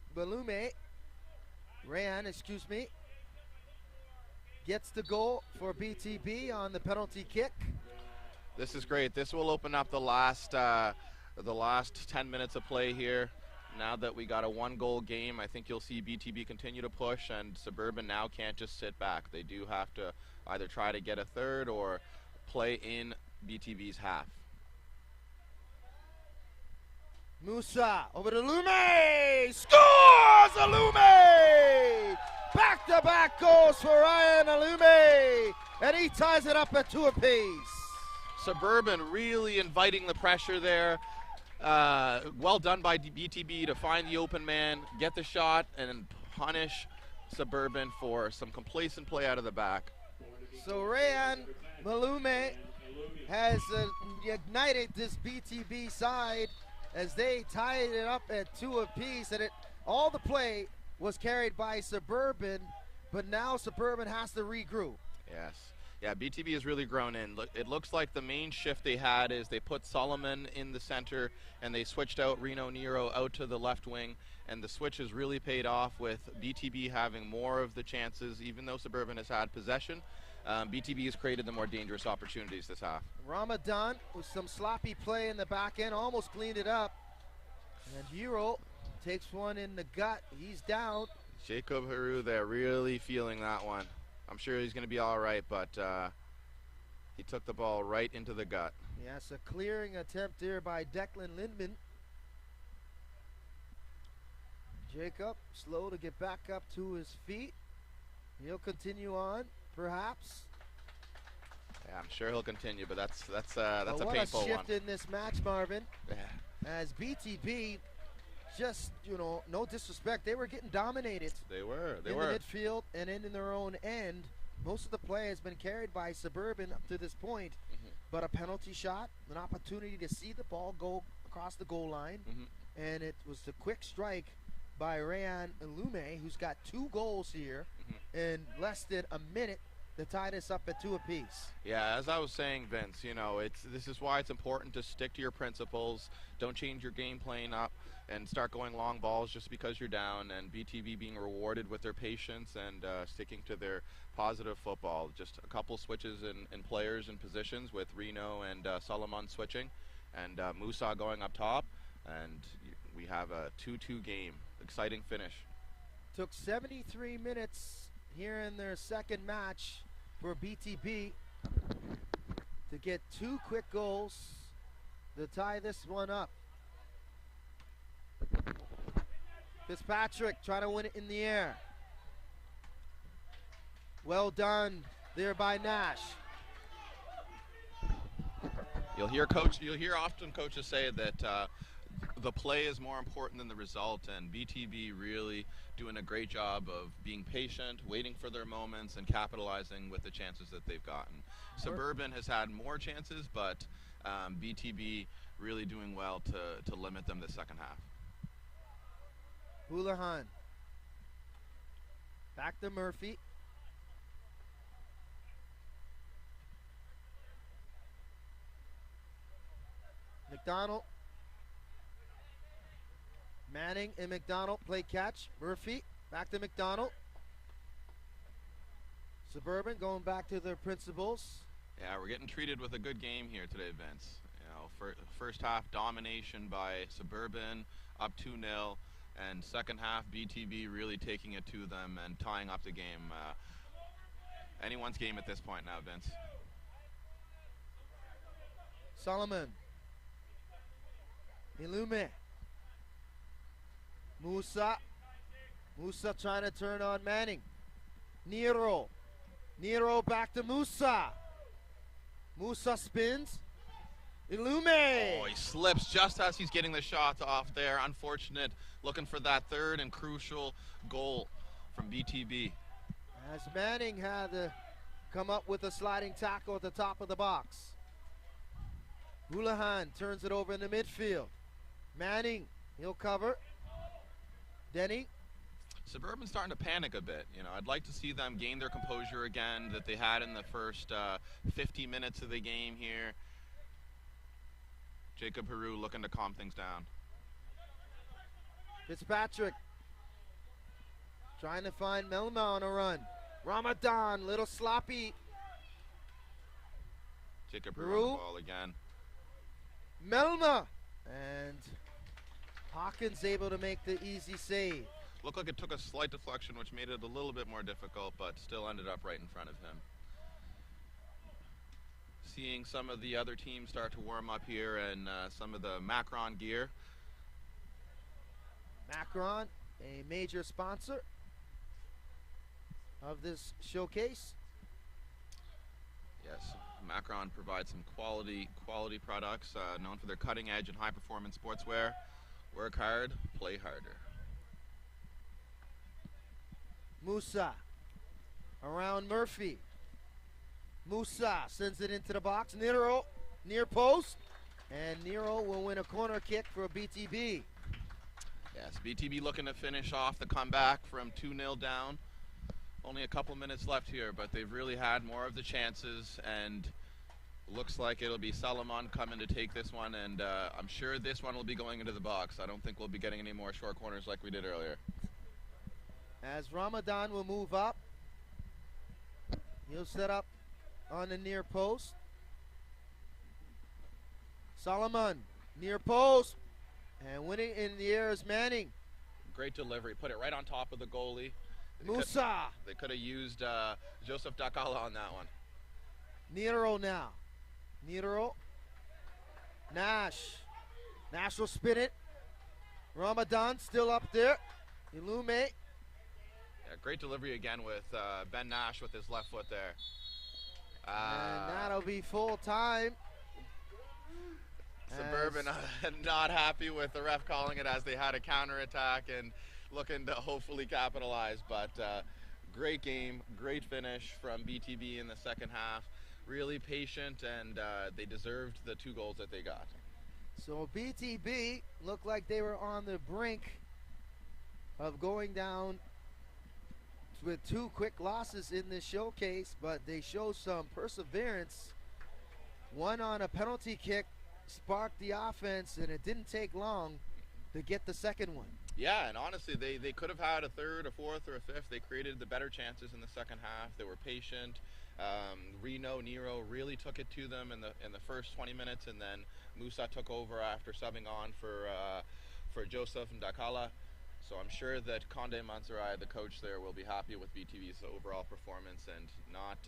gets the goal for BTB on the penalty kick. This is great. This will open up the last 10 minutes of play here. Now that we got a one-goal game, I think you'll see BTB continue to push, and Suburban now can't just sit back. They do have to either try to get a third or play in BTB's half. Musa over to Lume, scores Alume! Back-to-back goals for Ryan Alume, and he ties it up at 2 apiece. Suburban really inviting the pressure there. Well done by BTB to find the open man, get the shot, and punish Suburban for some complacent play out of the back. So Rayan Malume has ignited this BTB side as they tied it up at 2 apiece, and all the play was carried by Suburban, but now Suburban has to regroup. Yes. Yeah, BTB has really grown in. It looks like the main shift they had is they put Solomon in the center and they switched out Reno Nero out to the left wing, and the switch has really paid off with BTB having more of the chances, even though Suburban has had possession. BTB has created the more dangerous opportunities this half. Ramadan with some sloppy play in the back end, almost cleaned it up. And Hero takes one in the gut. He's down. Jacob Haru there really feeling that one. I'm sure he's going to be all right, but he took the ball right into the gut. Yes, a clearing attempt here by Declan Lindman. Jacob slow to get back up to his feet. He'll continue on, perhaps. Yeah, I'm sure he'll continue, but that's a painful one. What a shift in this match, Marvin. Yeah. As BTB, just, no disrespect, they were getting dominated. They were. In the midfield and in their own end. Most of the play has been carried by Suburban up to this point, but a penalty shot, an opportunity to see the ball go across the goal line, and it was the quick strike by Rayan Ilume, who's got 2 goals here in less than a minute to tie this up at 2 apiece. Yeah, as I was saying, Vince, this is why it's important to stick to your principles. Don't change your game plan up and start going long balls just because you're down, and BTB being rewarded with their patience and sticking to their positive football. Just a couple switches in players and positions with Reno and Solomon switching, and Musa going up top, and we have a 2-2 game. Exciting finish. Took 73 minutes here in their second match for BTB to get 2 quick goals to tie this one up. Fitzpatrick trying to win it in the air. Well done there by Nash. You'll hear often coaches say that the play is more important than the result, and BTB really doing a great job of being patient, waiting for their moments, and capitalizing with the chances that they've gotten. Suburban has had more chances, but BTB really doing well to limit them the second half. Houlihan. Back to Murphy. McDonald. Manning and McDonald play catch. Murphy back to McDonald. Suburban going back to their principles. Yeah, we're getting treated with a good game here today, Vince. First half domination by Suburban, up 2-0, and second half BTB really taking it to them and tying up the game. Anyone's game at this point now, Vince. Solomon. Ilume. Musa trying to turn on Manning. Nero back to Musa. Musa spins. Ilume. Oh, he slips just as he's getting the shots off there. Unfortunate. Looking for that third and crucial goal from BTB. As Manning had to come up with a sliding tackle at the top of the box. Houlihan turns it over in the midfield. Manning, he'll cover. Denny. Suburban's starting to panic a bit. I'd like to see them gain their composure again that they had in the first 50 minutes of the game here. Jacob Haru looking to calm things down. Fitzpatrick trying to find Melma on a run. Ramadan, little sloppy. Jacob Haru on the ball again. Melma, and Hawkins able to make the easy save. Looked like it took a slight deflection, which made it a little bit more difficult, but still ended up right in front of him. Seeing some of the other teams start to warm up here, and some of the Macron gear. Macron, a major sponsor of this showcase. Yes, Macron provides some quality products, known for their cutting edge and high performance sportswear. Work hard, play harder. Musa around Murphy. Musa sends it into the box. Nero near post, and Nero will win a corner kick for BTB. Yes, BTB looking to finish off the comeback from 2-0 down. Only a couple minutes left here, but they've really had more of the chances, and looks like it'll be Solomon coming to take this one, and I'm sure this one will be going into the box. I don't think we'll be getting any more short corners like we did earlier. As Ramadan will move up, he'll set up on the near post. Solomon, near post. And winning in the air is Manning. Great delivery. Put it right on top of the goalie. Musa. They could have used Joseph Dakala on that one. Nero now. Nero. Nash. Nash will spin it. Ramadan still up there. Ilume. Yeah, great delivery again with Ben Nash with his left foot there. And that'll be full time. Suburban not happy with the ref calling it, as they had a counterattack and looking to hopefully capitalize. But great game, great finish from BTB in the second half. Really patient, and they deserved the 2 goals that they got. So BTB looked like they were on the brink of going down with 2 quick losses in this showcase, but they showed some perseverance. One on a penalty kick sparked the offense, and it didn't take long to get the second one. Yeah, and honestly, they could have had a third, a fourth, or a fifth. They created the better chances in the second half. They were patient. Nero really took it to them in the first 20 minutes, and then Musa took over after subbing on for Joseph and Dakala. So I'm sure that Conde Mansarai, the coach there, will be happy with BTV's overall performance and not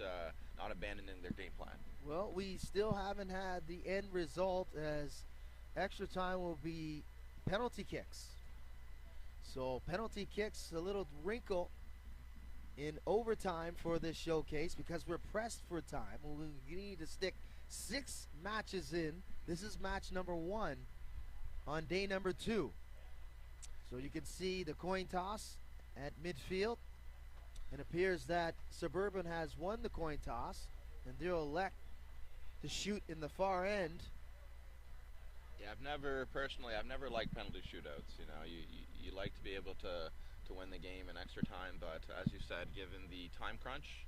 abandoning their game plan. Well, we still haven't had the end result, as extra time will be penalty kicks. So penalty kicks, a little wrinkle in overtime for this showcase because we're pressed for time. We need to stick 6 matches in. This is match number 1 on day number 2. So you can see the coin toss at midfield. It appears that Suburban has won the coin toss, and they'll elect to shoot in the far end. Yeah, I've never liked penalty shootouts. You know, you like to be able to win the game in extra time, but as you said, given the time crunch,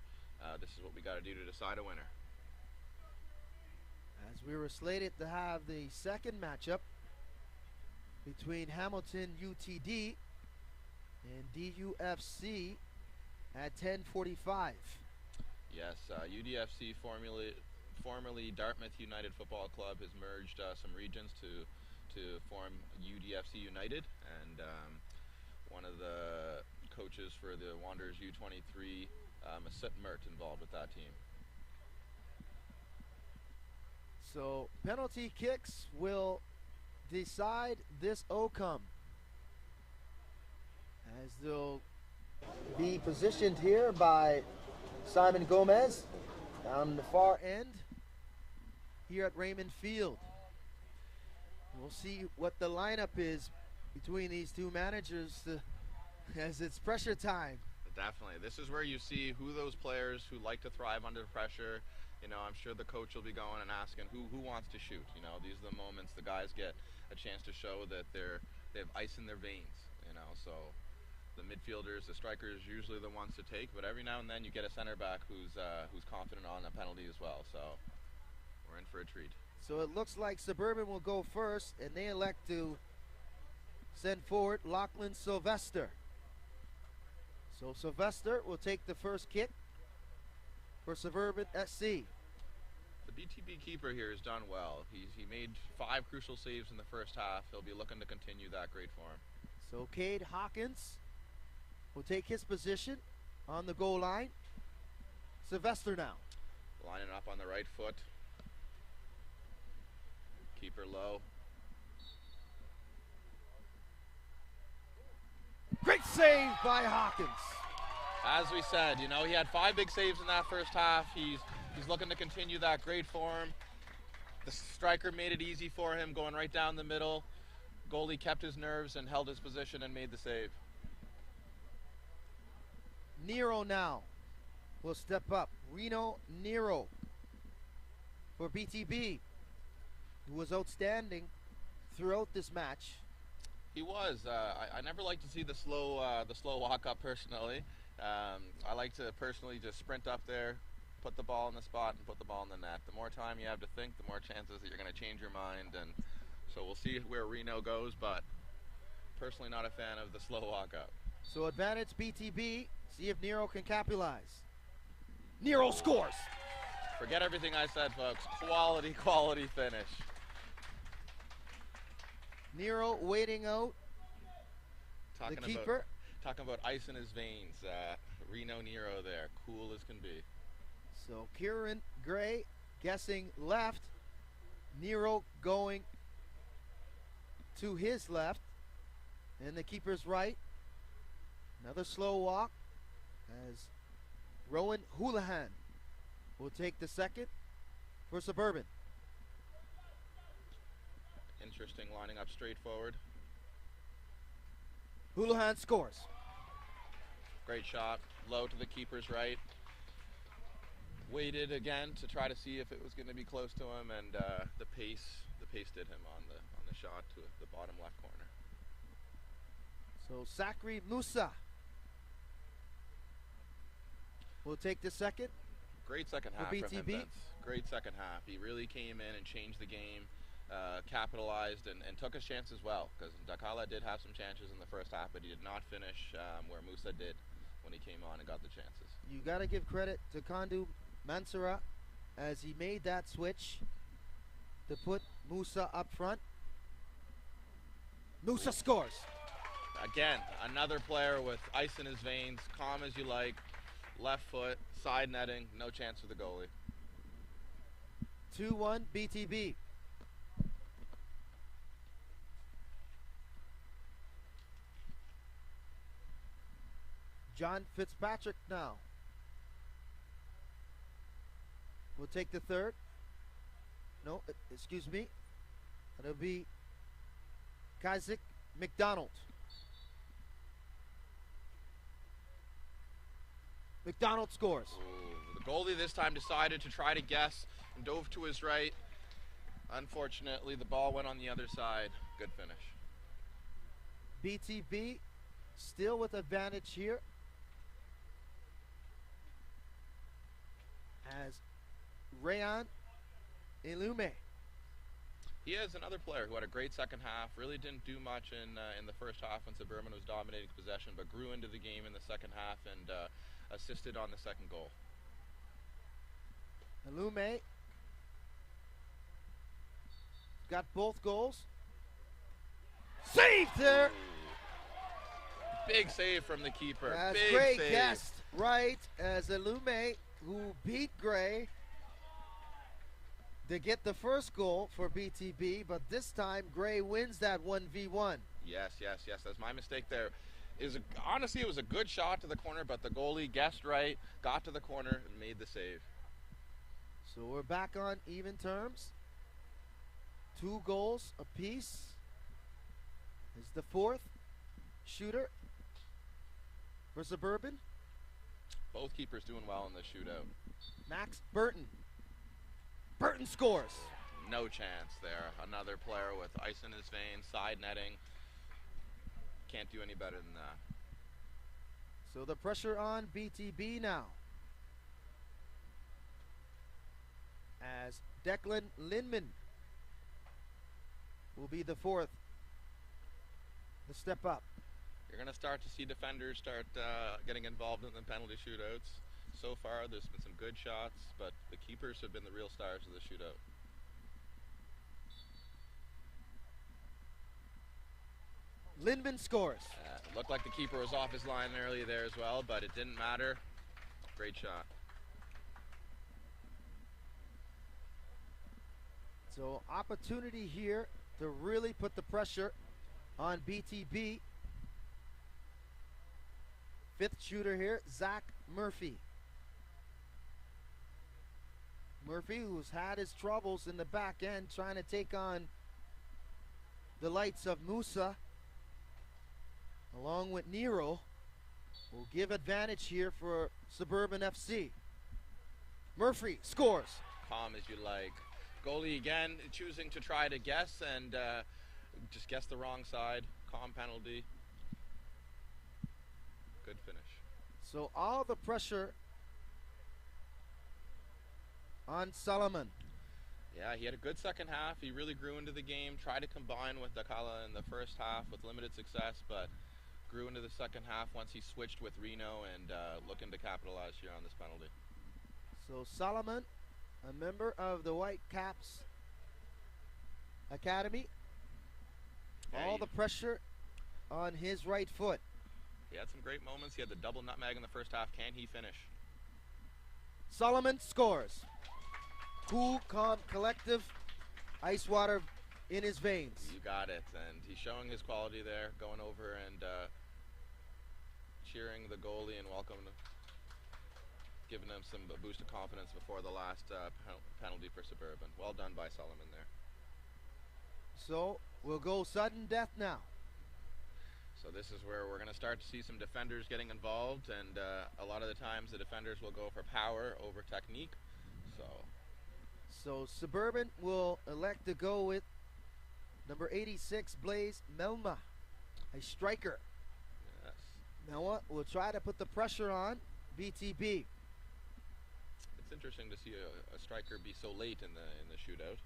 this is what we got to do to decide a winner. As we were slated to have the second matchup between Hamilton UTD and DUFC at 10:45. Yes, UDFC, formerly Dartmouth United Football Club, has merged some regions to form UDFC United, and one of the coaches for the Wanderers U23, Masit Mert, involved with that team. So penalty kicks will decide this outcome, as they'll be positioned here by Simon Gomez down the far end here at Raymond Field. We'll see what the lineup is between these 2 managers as it's pressure time. Definitely. This is where you see who those players who like to thrive under pressure. You know, I'm sure the coach will be going and asking who wants to shoot. You know, these are the moments the guys get a chance to show that they have ice in their veins. You know, so the midfielders, the strikers, usually the ones to take, but every now and then you get a center back who's confident on a penalty as well. So we're in for a treat. So it looks like Suburban will go first, and they elect to send forward Lachlan Sylvester. So Sylvester will take the first kick for Suburban SC. The BTB keeper here has done well. He made 5 crucial saves in the first half. He'll be looking to continue that great form. So Cade Hawkins will take his position on the goal line. Sylvester now. Lining up on the right foot. Keeper low. Great save by Hawkins. As we said, you know, he had 5 big saves in that first half. He's looking to continue that great form. The striker made it easy for him, going right down the middle. Goalie kept his nerves and held his position and made the save. Nero now will step up. Reno Nero for BTB, who was outstanding throughout this match. He was. I never like to see the slow walk up personally. I like to personally just sprint up there, put the ball in the spot, and put the ball in the net. The more time you have to think, the more chances that you're going to change your mind. And so we'll see where Reno goes, but personally not a fan of the slow walk up. So advantage BTB. See if Nero can capitalize. Nero scores. Forget everything I said, folks. Quality, quality finish. Nero waiting out the keeper. Talking about ice in his veins. Reno Nero there, cool as can be. So Kieran Gray guessing left. Nero going to his left. And the keeper's right. Another slow walk as Rowan Houlihan will take the second for Suburban. Interesting, lining up straight forward. Houlihan scores. Great shot, low to the keeper's right. Waited again to try to see if it was going to be close to him, and the pace did him on the shot to the bottom left corner. So Sakri Musa will take the second. Great second half for from him, BTB. Vince. Great second half. He really came in and changed the game, capitalized, and took his chances well, because Dakala did have some chances in the first half, but he did not finish where Musa did when he came on and got the chances. You got to give credit to Kandu Mansura as he made that switch to put Musa up front. Musa scores. Again, another player with ice in his veins, calm as you like, left foot, side netting, no chance for the goalie. 2-1 BTB. John Fitzpatrick now will take the third. No, excuse me. It'll be Kazik McDonald. McDonald scores. Ooh, the goalie this time decided to try to guess and dove to his right. Unfortunately, the ball went on the other side. Good finish. BTB still with advantage here as Rayan Ilume. He is another player who had a great second half, really didn't do much in the first half when Suburban was dominating possession, but grew into the game in the second half and assisted on the second goal. Ilume got both goals. Save there! Big save from the keeper. That's big Gray save. guessed right as Ilume, who beat Gray to get the first goal for BTB, but this time Gray wins that 1v1. Yes, that's my mistake there. Honestly, it was a good shot to the corner, but the goalie guessed right, got to the corner, and made the save. So we're back on even terms. 2 goals apiece. Is the fourth shooter for Suburban. Both keepers doing well in the shootout. Max Burton. Burton scores. No chance there. Another player with ice in his veins, side netting. Can't do any better than that. So the pressure on BTB now, as Declan Lindman will be the fourth to step up. You're going to start to see defenders start getting involved in the penalty shootouts. So far, there's been some good shots, but the keepers have been the real stars of the shootout. Lindman scores. Looked like the keeper was off his line early there as well, but it didn't matter. Great shot. So opportunity here to really put the pressure on BTB. Fifth shooter here, Zach Murphy. Murphy, who's had his troubles in the back end trying to take on the lights of Musa, along with Nero, will give advantage here for Suburban FC. Murphy scores. Calm as you like. Goalie again choosing to try to guess and just guess the wrong side. Calm penalty. Good finish. So all the pressure on Solomon. Yeah, he had a good second half. He really grew into the game, tried to combine with Dakala in the first half with limited success, but grew into the second half once he switched with Reno and looking to capitalize here on this penalty. So Solomon a member of the Whitecaps Academy. All the pressure on his right foot. He had some great moments. He had the double nutmeg in the first half. Can he finish? Solomon scores. Cool, calm, collective, ice water in his veins. You got it. And he's showing his quality there, going over and cheering the goalie and giving him some boost of confidence before the last penalty for Suburban. Well done by Solomon there. So we'll go sudden death now. So this is where we're going to start to see some defenders getting involved, and a lot of the times the defenders will go for power over technique. So Suburban will elect to go with number 86, Blaze Melma, a striker. Yes. Melma will try to put the pressure on BTB. It's interesting to see a striker be so late in the shootout.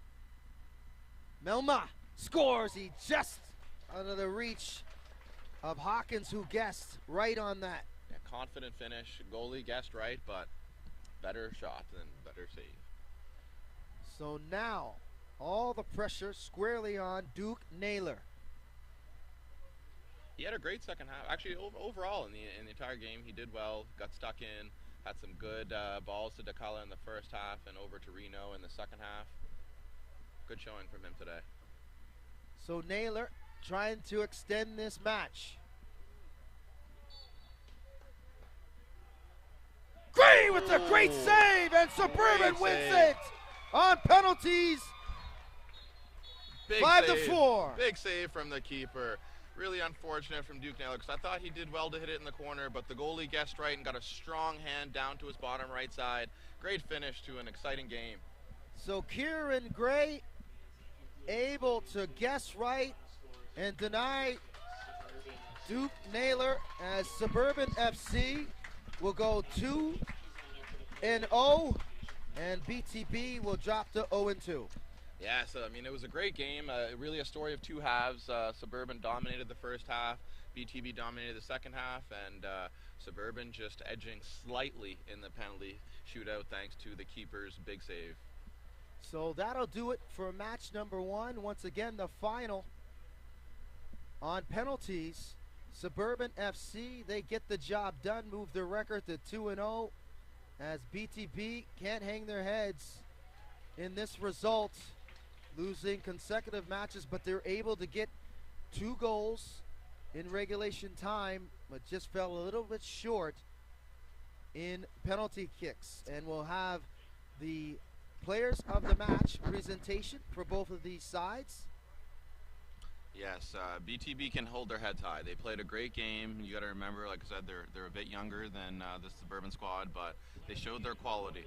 Melma scores. He just out of the reach of Hawkins, who guessed right on that. Yeah, confident finish. Goalie guessed right, but better shot than better save. So now all the pressure squarely on Duke Naylor. He had a great second half. Actually, overall in the entire game, he did well. Got stuck in. Had some good balls to DeCala in the first half and over to Reno in the second half. Good showing from him today. So Naylor trying to extend this match. Gray with a great save, and Suburban wins it on penalties. Big 5-4. Big save from the keeper. Really unfortunate from Duke Naylor, because I thought he did well to hit it in the corner, but the goalie guessed right and got a strong hand down to his bottom right side. Great finish to an exciting game. So Kieran Gray able to guess right and deny Duke Naylor, as Suburban FC will go 2-0 and BTB will drop to 0-2. Yeah, so I mean, it was a great game. Really a story of two halves. Suburban dominated the first half, BTB dominated the second half, and Suburban just edging slightly in the penalty shootout thanks to the keeper's big save. So that'll do it for match number 1. Once again, the final on penalties. Suburban FC, they get the job done, move their record to 2-0, as BTB can't hang their heads in this result, losing consecutive matches, but they're able to get 2 goals in regulation time, but just fell a little bit short in penalty kicks. And we'll have the players of the match presentation for both of these sides. Yes, BTB can hold their heads high. They played a great game. You got to remember, like I said, they're a bit younger than the Suburban squad, but they showed their quality.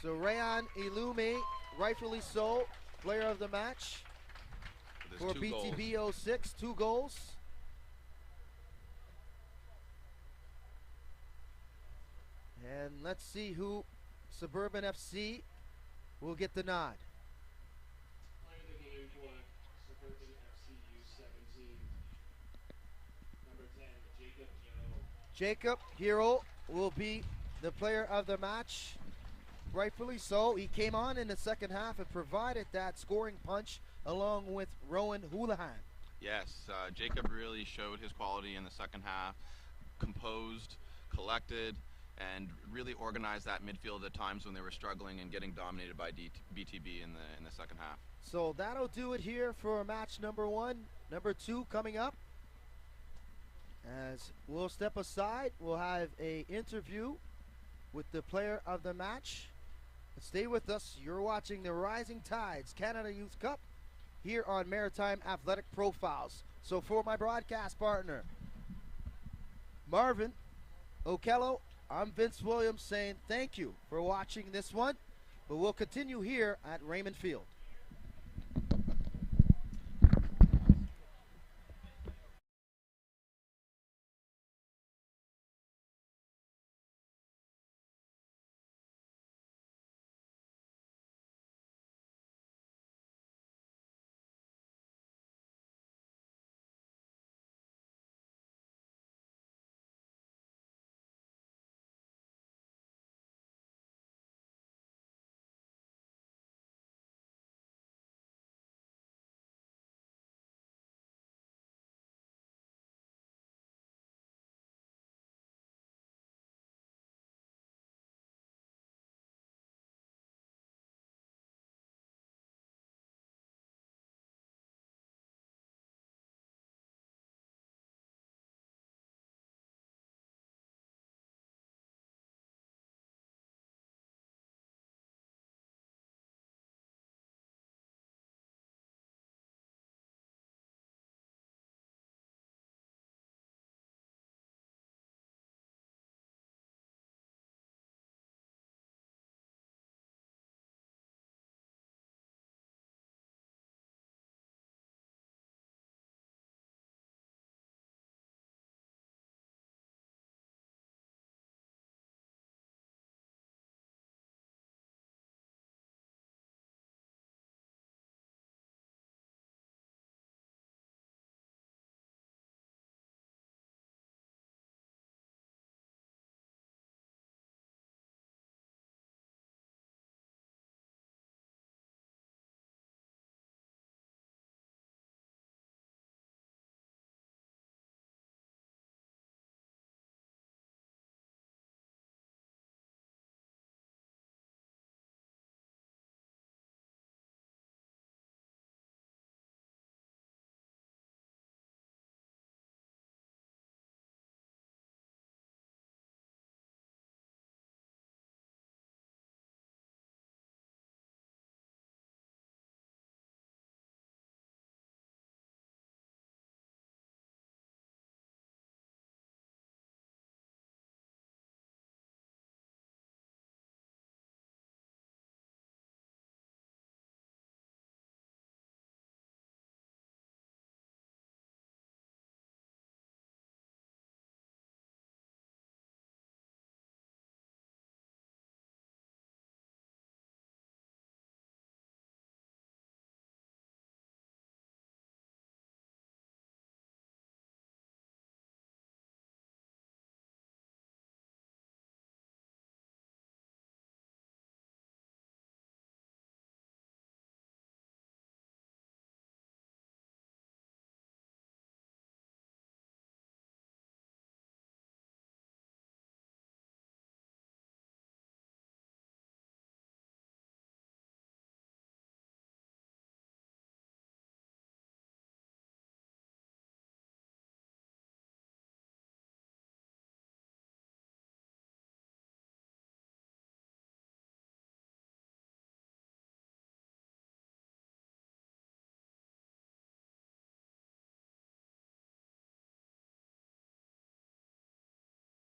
So Rayan Ilumi, rightfully so, player of the match for BTB 06, 2 goals. And let's see who Suburban FC will get the nod. Player of the game for Suburban FC U17, number 10, Jacob Hero. Jacob Hero will be the player of the match. Rightfully so. He came on in the second half and provided that scoring punch along with Rowan Houlihan. Yes, Jacob really showed his quality in the second half. Composed, collected, and really organized that midfield at times when they were struggling and getting dominated by BTB in the second half. So that'll do it here for match number 1. Number 2 coming up. As we'll step aside, we'll have an interview with the player of the match. Stay with us. You're watching the Rising Tides Canada Youth Cup here on Maritime Athletic Profiles. So for my broadcast partner, Marvin Okello, I'm Vince Williams saying thank you for watching this one, but we'll continue here at Raymond Field.